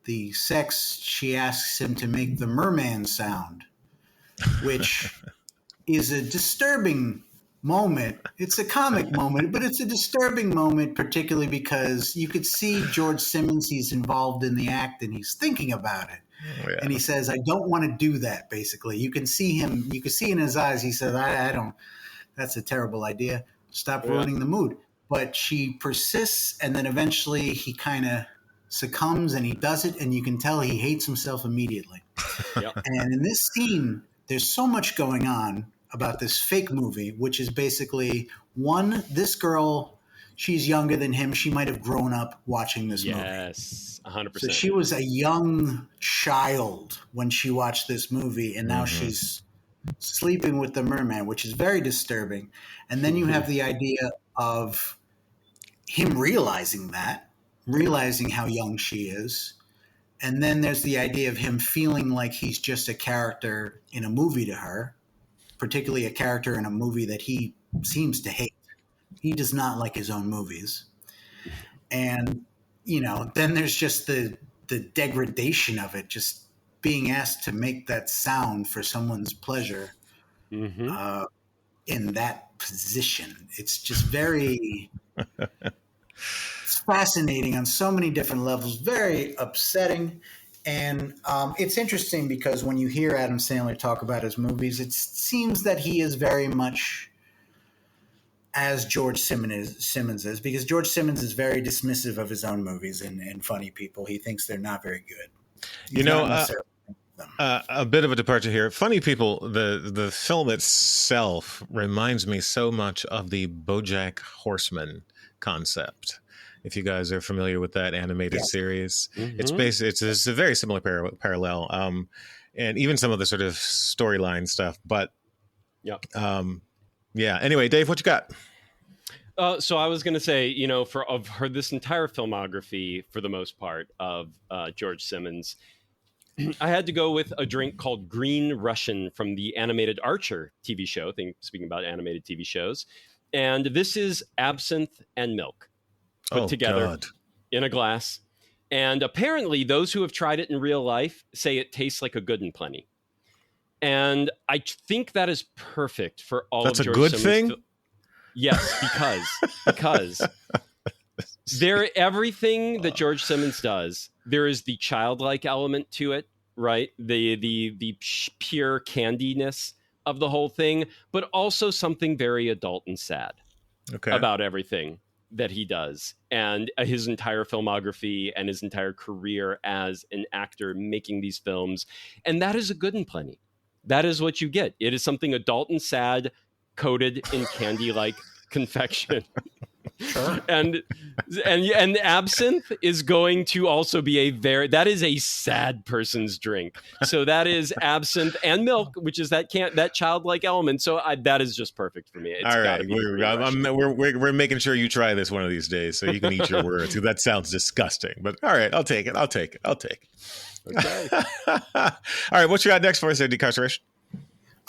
the sex, she asks him to make the merman sound, which is a disturbing moment. It's a comic moment, but it's a disturbing moment, particularly because you could see George Simmons, he's involved in the act and he's thinking about it. Oh, yeah. And he says, I don't want to do that, basically. You can see him, you can see in his eyes, he says, I don't, that's a terrible idea. Stop ruining the mood. But she persists, and then eventually he kind of succumbs and he does it, and you can tell he hates himself immediately. Yep. And in this scene, there's so much going on about this fake movie, which is basically, one, this girl, she's younger than him. She might have grown up watching this movie. Yes, 100%. So she was a young child when she watched this movie, and now she's sleeping with the merman, which is very disturbing. And then you have the idea of him realizing how young she is. And then there's the idea of him feeling like he's just a character in a movie to her, particularly a character in a movie that he seems to hate. He does not like his own movies. And, then there's just the degradation of it, just being asked to make that sound for someone's pleasure in that position. It's just very it's fascinating on so many different levels, very upsetting. And it's interesting because when you hear Adam Sandler talk about his movies, it seems that he is very much as George Simmons is, because George Simmons is very dismissive of his own movies and funny people. He thinks they're not very good. A bit of a departure here. Funny People, the film itself reminds me so much of the BoJack Horseman concept. If you guys are familiar with that animated series, it's a very similar parallel, and even some of the sort of storyline stuff. But Anyway, Dave, what you got? So I was going to say, for this entire filmography, for the most part, of George Simmons, I had to go with a drink called Green Russian from the animated Archer TV show. Speaking about animated TV shows, and this is absinthe and milk put Oh, together God. in a glass. And apparently, those who have tried it in real life say it tastes like a Good and Plenty. And I think that is perfect for all That's of a George good Simmons' thing? Yes, because everything that George Simmons does, there is the childlike element to it, right? The pure candiness of the whole thing, but also something very adult and sad Okay. about everything that he does and his entire filmography and his entire career as an actor making these films. And that is a Good and Plenty. That is what you get. It is something adult and sad coated in candy-like confection. Sure. And absinthe is going to also be that is a sad person's drink. So that is absinthe and milk, which is that childlike element. So that is just perfect for me. It's All gotta right, be Green we're making sure you try this one of these days so you can eat your words. That sounds disgusting, but all right, I'll take it. Okay. All right, what you got next for us, Decarceration?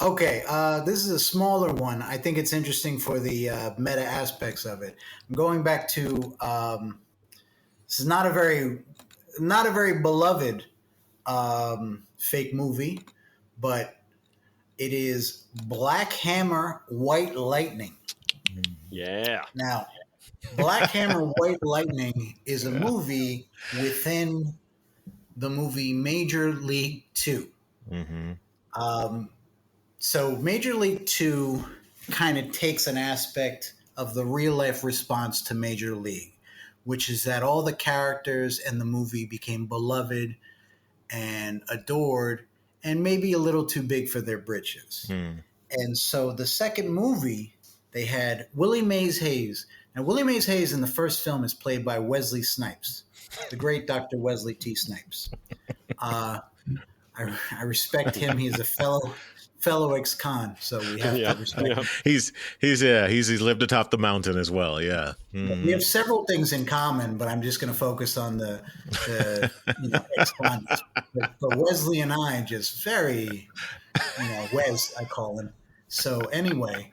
Okay, this is a smaller one. I think it's interesting for the meta aspects of it. I'm going back to this is not a very beloved fake movie, but it is Black Hammer, White Lightning. Yeah. Now, Black Hammer, White Lightning is a movie within the movie Major League 2. Mm-hmm. So Major League 2 kind of takes an aspect of the real life response to Major League, which is that all the characters in the movie became beloved and adored and maybe a little too big for their britches. And so the second movie, they had Willie Mays Hayes. Now, Willie Mays Hayes in the first film is played by Wesley Snipes, the great Dr. Wesley T. Snipes. I respect him. He's a fellow ex-con, so we have to respect him. He's lived atop the mountain as well. Yeah, We have several things in common, but I'm just going to focus on the ex-con. But Wesley and I just very, Wes, I call him. So anyway,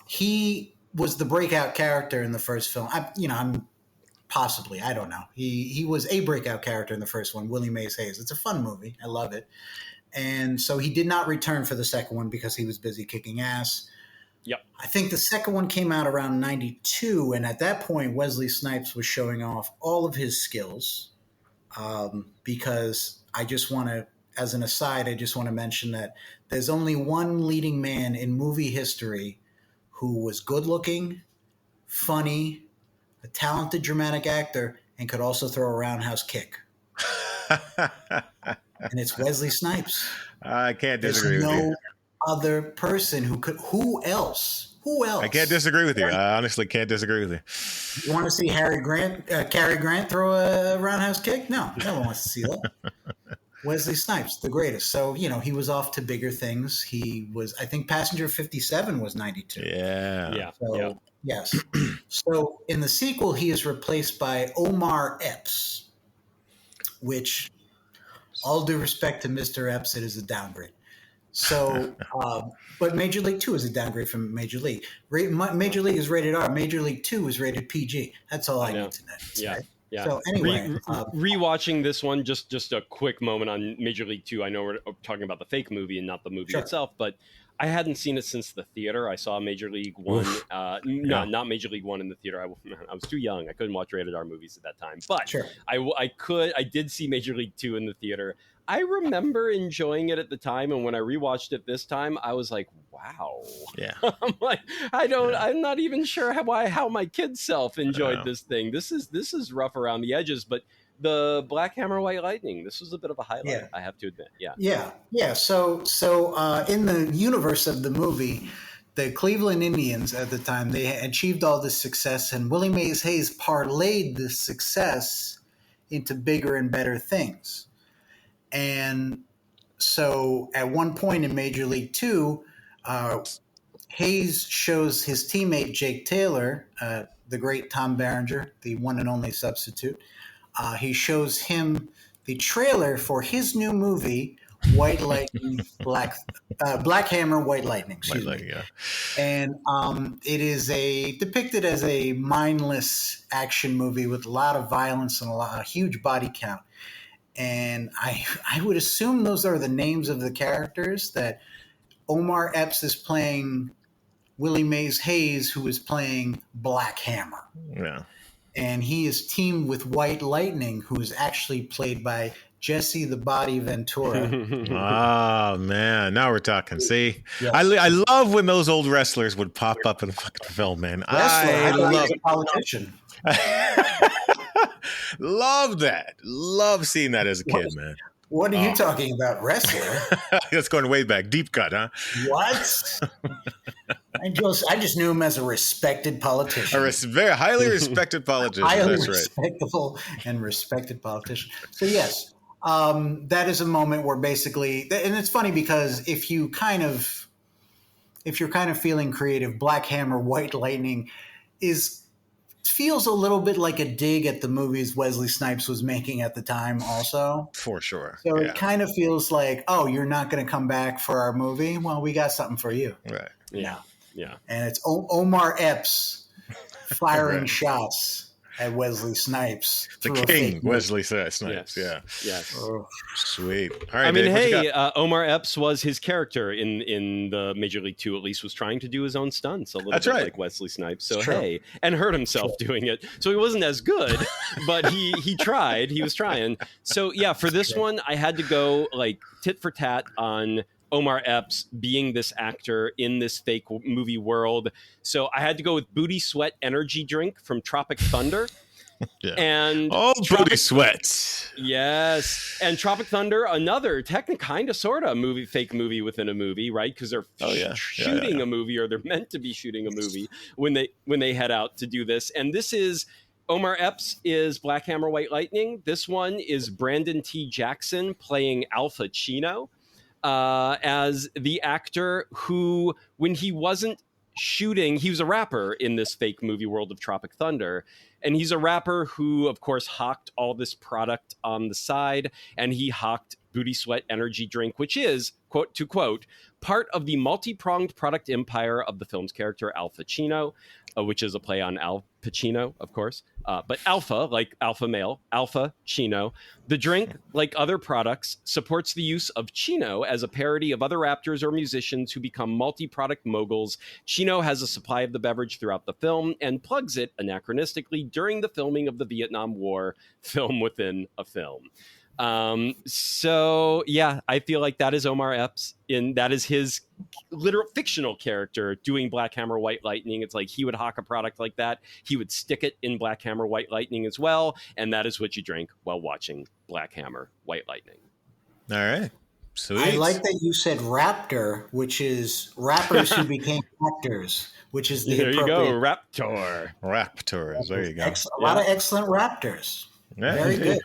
he was the breakout character in the first film. I don't know. He was a breakout character in the first one, Willie Mays Hayes. It's a fun movie. I love it. And so he did not return for the second one because he was busy kicking ass. Yep. I think the second one came out around 92. And at that point, Wesley Snipes was showing off all of his skills because as an aside, I just want to mention that there's only one leading man in movie history who was good looking, funny, a talented dramatic actor, and could also throw a roundhouse kick. And it's Wesley Snipes. I can't There's disagree with you. no other person who could. Who else? I can't disagree with you. I honestly can't disagree with you. You want to see Cary Grant throw a roundhouse kick? No one wants to see that. Wesley Snipes, the greatest. So, he was off to bigger things. He was, I think Passenger 57 was 92. Yeah. So, yes. So in the sequel, he is replaced by Omar Epps, which, all due respect to Mr. Epps, it is a downgrade. So, but Major League 2 is a downgrade from Major League. Major League is rated R. Major League 2 is rated PG. That's all I need to know. Yeah. Right? Yeah. So anyway, rewatching this one, just a quick moment on Major League 2. I know we're talking about the fake movie and not the movie itself, but I hadn't seen it since the theater. I saw Major League 1. Not Major League 1 in the theater. I was too young. I couldn't watch rated R movies at that time. But I did see Major League 2 in the theater. I remember enjoying it at the time, and when I rewatched it this time, I was like, "Wow!" Yeah, I'm like, I'm not even sure how my kid self enjoyed this thing. This is rough around the edges, but the Black Hammer, White Lightning, this was a bit of a highlight. I have to admit. Yeah. So in the universe of the movie, the Cleveland Indians at the time, they achieved all this success, and Willie Mays Hayes parlayed this success into bigger and better things. And so at one point in Major League 2, Hayes shows his teammate Jake Taylor, the great Tom Berenger, the one and only substitute. He shows him the trailer for his new movie, White Lightning, Black Hammer, White Lightning. Excuse me. Yeah. And it is depicted as a mindless action movie with a lot of violence and a huge body count. And I would assume those are the names of the characters, that Omar Epps is playing Willie Mays Hayes, who is playing Black Hammer. Yeah. And he is teamed with White Lightning, who is actually played by Jesse the Body Ventura. Oh, man. Now we're talking. See? Yes. I love when those old wrestlers would pop up in the fucking film, man. I love a politician. Love that. Love seeing that as a kid, man. What are you talking about, wrestler? That's going way back. Deep cut, huh? What? I just knew him as a respected politician. Very highly respected politician. Highly That's right. respectable and respected politician. So yes, that is a moment where basically, and it's funny because if you're kind of feeling creative, Black Hammer, White Lightning feels a little bit like a dig at the movies Wesley Snipes was making at the time also. For sure. So it kind of feels like, oh, you're not going to come back for our movie? Well, we got something for you. Right. Yeah. Yeah. And it's Omar Epps firing shots at Wesley Snipes. The king, Wesley Snipes. Yes. Yeah. Yes. Oh, sweet. All right, I mean, Dave, what you got? Omar Epps was his character in the Major League 2, at least, was trying to do his own stunts a little bit like Wesley Snipes. So, hey, and hurt himself doing it. So he wasn't as good, but he tried. He was trying. So, yeah, for this one, I had to go like tit for tat on Omar Epps being this actor in this fake movie world. So I had to go with Booty Sweat energy drink from Tropic Thunder. Yeah. And Booty Sweat. Yes. And Tropic Thunder, another kind of sort of fake movie within a movie, right? Because they're shooting a movie, or they're meant to be shooting a movie when they head out to do this. And this is Omar Epps is Black Hammer, White Lightning. This one is Brandon T. Jackson playing Alpha Chino. As the actor who, when he wasn't shooting, he was a rapper in this fake movie world of Tropic Thunder. And he's a rapper who, of course, hawked all this product on the side. And he hawked Booty Sweat energy drink, which is, quote to quote, part of the multi-pronged product empire of the film's character Alpha Chino, which is a play on Al Pacino, of course. But alpha, like alpha male, Alpha Chino. The drink, like other products, supports the use of Chino as a parody of other raptors or musicians who become multi-product moguls. Chino has a supply of the beverage throughout the film and plugs it anachronistically during the filming of the Vietnam War film within a film. So yeah, I feel like that is Omar Epps, that is his literal fictional character doing Black Hammer, White Lightning. It's like he would hawk a product like that. He would stick it in Black Hammer, White Lightning as well. And that is what you drink while watching Black Hammer, White Lightning. All right. Sweet. I like that you said raptor, which is rappers who became actors, which is the there you appropriate. go, Raptor. Raptors. There you go. A lot of excellent raptors. Yeah, Very good.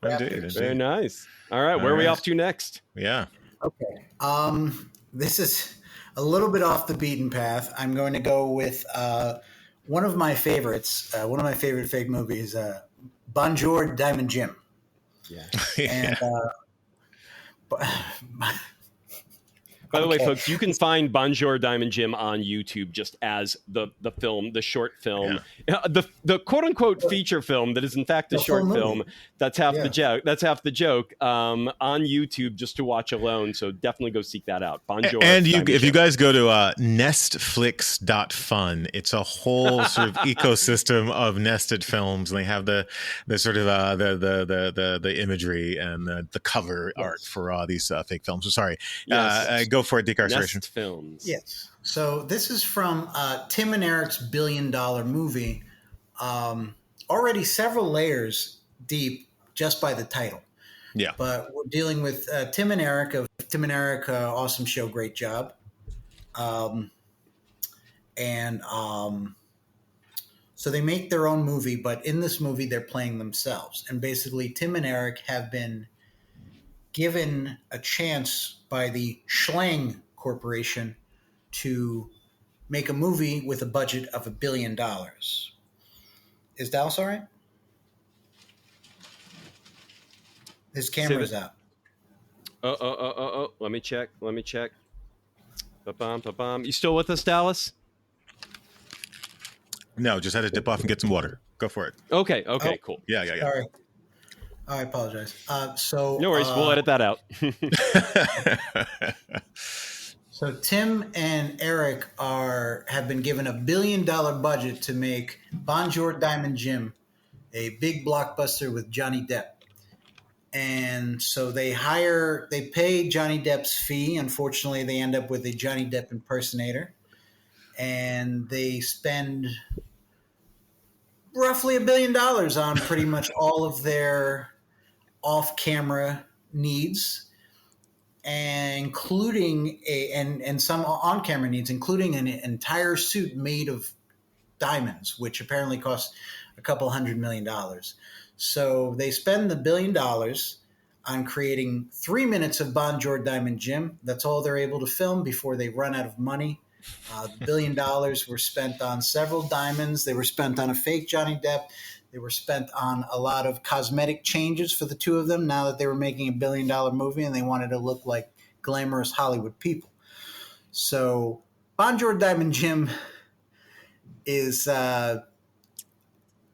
Indeed. Very nice. All right, where are we off to next? Yeah. Okay. This is a little bit off the beaten path. I'm going to go with one of my favorites, one of my favorite fake movies, Bonjour Diamond Jim. Yeah. And by the way, folks, you can find Bonjour Diamond Jim on YouTube just as the film, the short film, the quote unquote feature film that is in fact a short film. That's half the joke. That's half the joke. On YouTube, just to watch alone. So definitely go seek that out. Bonjour. And if you guys go to nestflix.fun, it's a whole sort of ecosystem of nested films, and they have the sort of the imagery and the cover art for these fake films. So sorry. Go for it, Decarceration. Nest Films. Yes. So this is from Tim and Eric's $1 billion movie. Already several layers deep just by the title. Yeah. But we're dealing with Tim and Eric of Tim and Eric, awesome show, great job. So they make their own movie, but in this movie they're playing themselves. And basically Tim and Eric have been given a chance by the Schlang Corporation to make a movie with a budget of $1 billion. Is Dallas all right? His Say camera's that. out. Oh. Let me check. Ba-bum, ba-bum. You still with us, Dallas? No, just had to dip off and get some water. Go for it. Okay, Oh, cool. Yeah. sorry. I apologize. No worries, we'll edit that out. So Tim and Eric have been given $1 billion budget to make Bonjour Diamond Jim, a big blockbuster with Johnny Depp. And so they pay Johnny Depp's fee. Unfortunately, they end up with a Johnny Depp impersonator. And they spend roughly $1 billion on pretty much all of their off-camera needs, and including and some on-camera needs, including an entire suit made of diamonds, which apparently costs a couple $100 million. So they spend the $1 billion on creating 3 minutes of Bonjour Diamond Jim. That's all they're able to film before they run out of money. $1 billion were spent on several diamonds. They were spent on a fake Johnny Depp. They were spent on a lot of cosmetic changes for the two of them now that they were making $1 billion movie and they wanted to look like glamorous Hollywood people. So Bonjour Diamond Jim is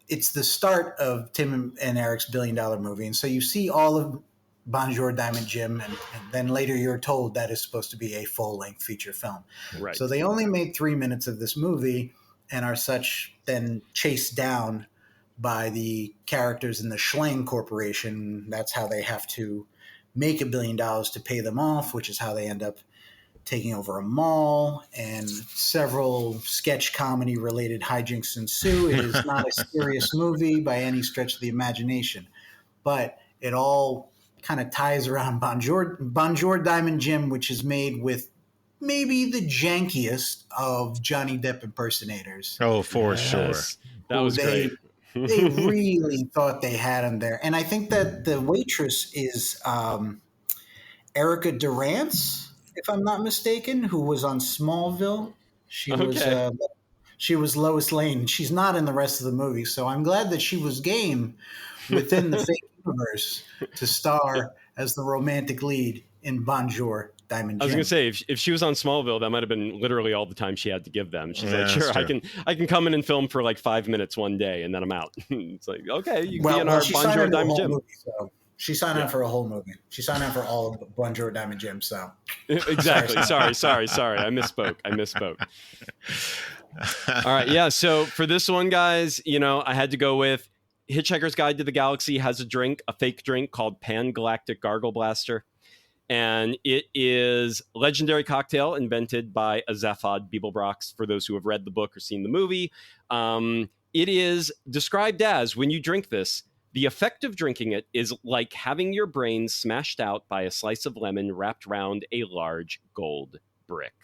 it's the start of Tim and Eric's $1 billion movie. And so you see all of Bonjour Diamond Jim, and then later you're told that is supposed to be a full-length feature film. Right. So they only made 3 minutes of this movie and are then chased down by the characters in the Schlang Corporation. That's how they have to make $1 billion to pay them off, which is how they end up taking over a mall, and several sketch comedy related hijinks ensue. It is not a serious movie by any stretch of the imagination, but it all kind of ties around Bonjour Diamond Jim, which is made with maybe the jankiest of Johnny Depp impersonators. Oh, for sure. That was great. They really thought they had him there. And I think that the waitress is Erica Durance, if I'm not mistaken, who was on Smallville. She was Lois Lane. She's not in the rest of the movie, so I'm glad that she was game within the fake universe to star as the romantic lead in Bonjour Diamond Jim. I was going to say, if she was on Smallville, that might have been literally all the time she had to give them. She's Yeah, like, sure, that's true. I can come in and film for like 5 minutes one day, and then I'm out. It's like, okay, you can be in well, our she signed Bonjour on for a Diamond whole Jim. movie, so she signed on for a whole movie. She signed on for all of Bonjour Diamond Jim. So Exactly. Sorry. I misspoke. All right. Yeah. So for this one, guys, I had to go with Hitchhiker's Guide to the Galaxy has a fake drink called Pan Galactic Gargle Blaster. And it is a legendary cocktail invented by Zaphod Beeblebrox, for those who have read the book or seen the movie. It is described as, when you drink this, the effect of drinking it is like having your brain smashed out by a slice of lemon wrapped around a large gold brick.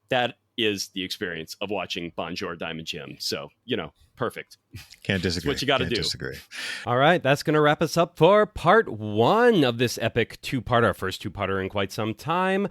That is the experience of watching Bonjour Diamond Jim. So, perfect. Can't disagree. That's what you got to do. Disagree. All right, that's going to wrap us up for part 1 of this epic two-part, our first two-parter in quite some time.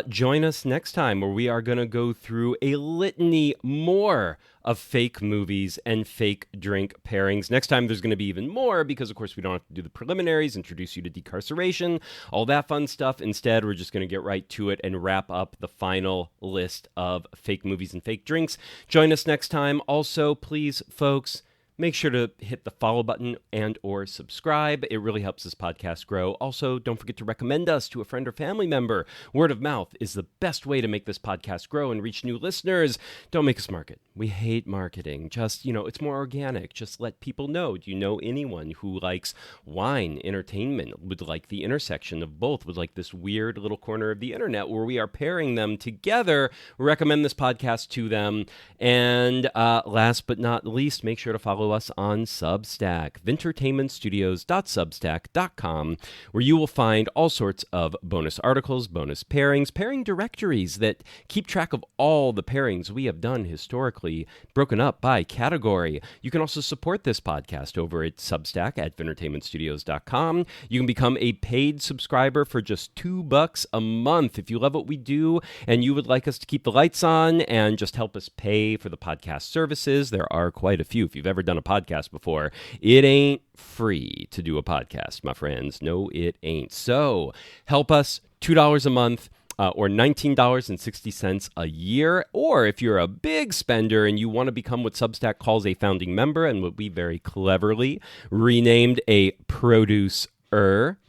Join us next time where we are going to go through a litany more of fake movies and fake drink pairings. Next time there's going to be even more because, of course, we don't have to do the preliminaries, introduce you to decarceration, all that fun stuff. Instead, we're just going to get right to it and wrap up the final list of fake movies and fake drinks. Join us next time. Also, please, folks, make sure to hit the follow button and or subscribe. It really helps this podcast grow. Also, don't forget to recommend us to a friend or family member. Word of mouth is the best way to make this podcast grow and reach new listeners. Don't make us market. We hate marketing. Just, it's more organic. Just let people know. Do you know anyone who likes wine, entertainment, would like the intersection of both, would like this weird little corner of the internet where we are pairing them together? Recommend this podcast to them. And last but not least, make sure to follow us on Substack, vintertainmentstudios.substack.com, where you will find all sorts of bonus articles, bonus pairings, pairing directories that keep track of all the pairings we have done historically, broken up by category. You can also support this podcast over at Substack at vintertainmentstudios.com. You can become a paid subscriber for just $2 a month. If you love what we do and you would like us to keep the lights on and just help us pay for the podcast services, there are quite a few. If you've ever done a podcast before. It ain't free to do a podcast, my friends. No, it ain't. So help us, $2 a month. Or $19.60 a year. Or if you're a big spender and you want to become what Substack calls a founding member and what we very cleverly renamed a producer.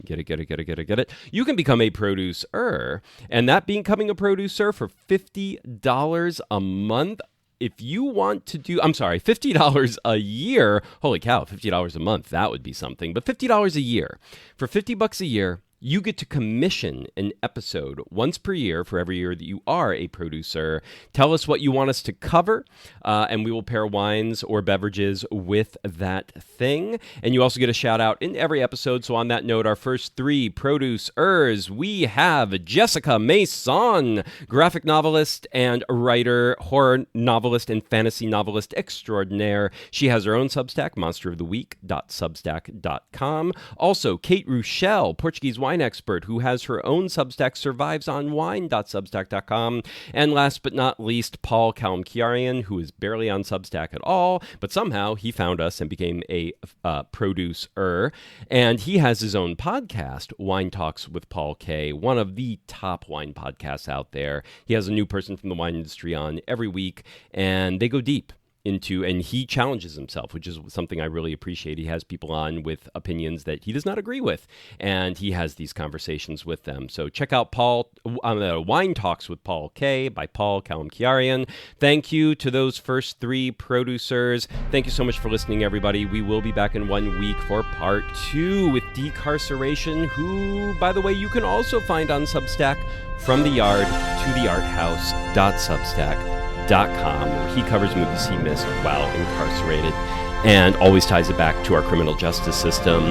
Get it. You can become a producer. And that becoming a producer for $50 a month. If you want to do, $50 a year. Holy cow, $50 a month. That would be something. But $50 a year. For $50 a year, you get to commission an episode once per year for every year that you are a producer. Tell us what you want us to cover, and we will pair wines or beverages with that thing. And you also get a shout out in every episode. So on that note, our first 3 producers, we have Jessica Mason, graphic novelist and writer, horror novelist and fantasy novelist extraordinaire. She has her own Substack, monsteroftheweek.substack.com. Also, Kate Rochelle, Portuguese wine expert who has her own Substack, survivesonwine.substack.com. And last but not least, Paul Kalmkiarian, who is barely on Substack at all, but somehow he found us and became a producer. And he has his own podcast, Wine Talks with Paul K., one of the top wine podcasts out there. He has a new person from the wine industry on every week, and they go deep into, and he challenges himself, which is something I really appreciate. He has people on with opinions that he does not agree with, and he has these conversations with them. So check out Wine Talks with Paul K. by Paul Kalmkiarian. Thank you to those first 3 producers. Thank you so much for listening, everybody. We will be back in 1 week for part 2 with Decarceration, who, by the way, you can also find on Substack, From the Yard to the Art House.substack.com, where he covers movies he missed while incarcerated and always ties it back to our criminal justice system.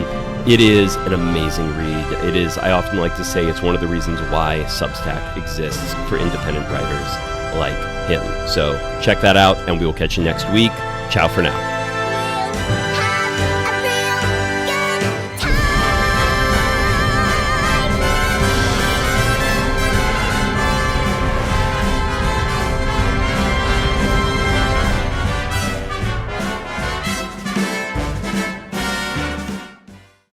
It is an amazing read. It is, I often like to say, it's one of the reasons why Substack exists for independent writers like him. So check that out, and we will catch you next week. Ciao for now.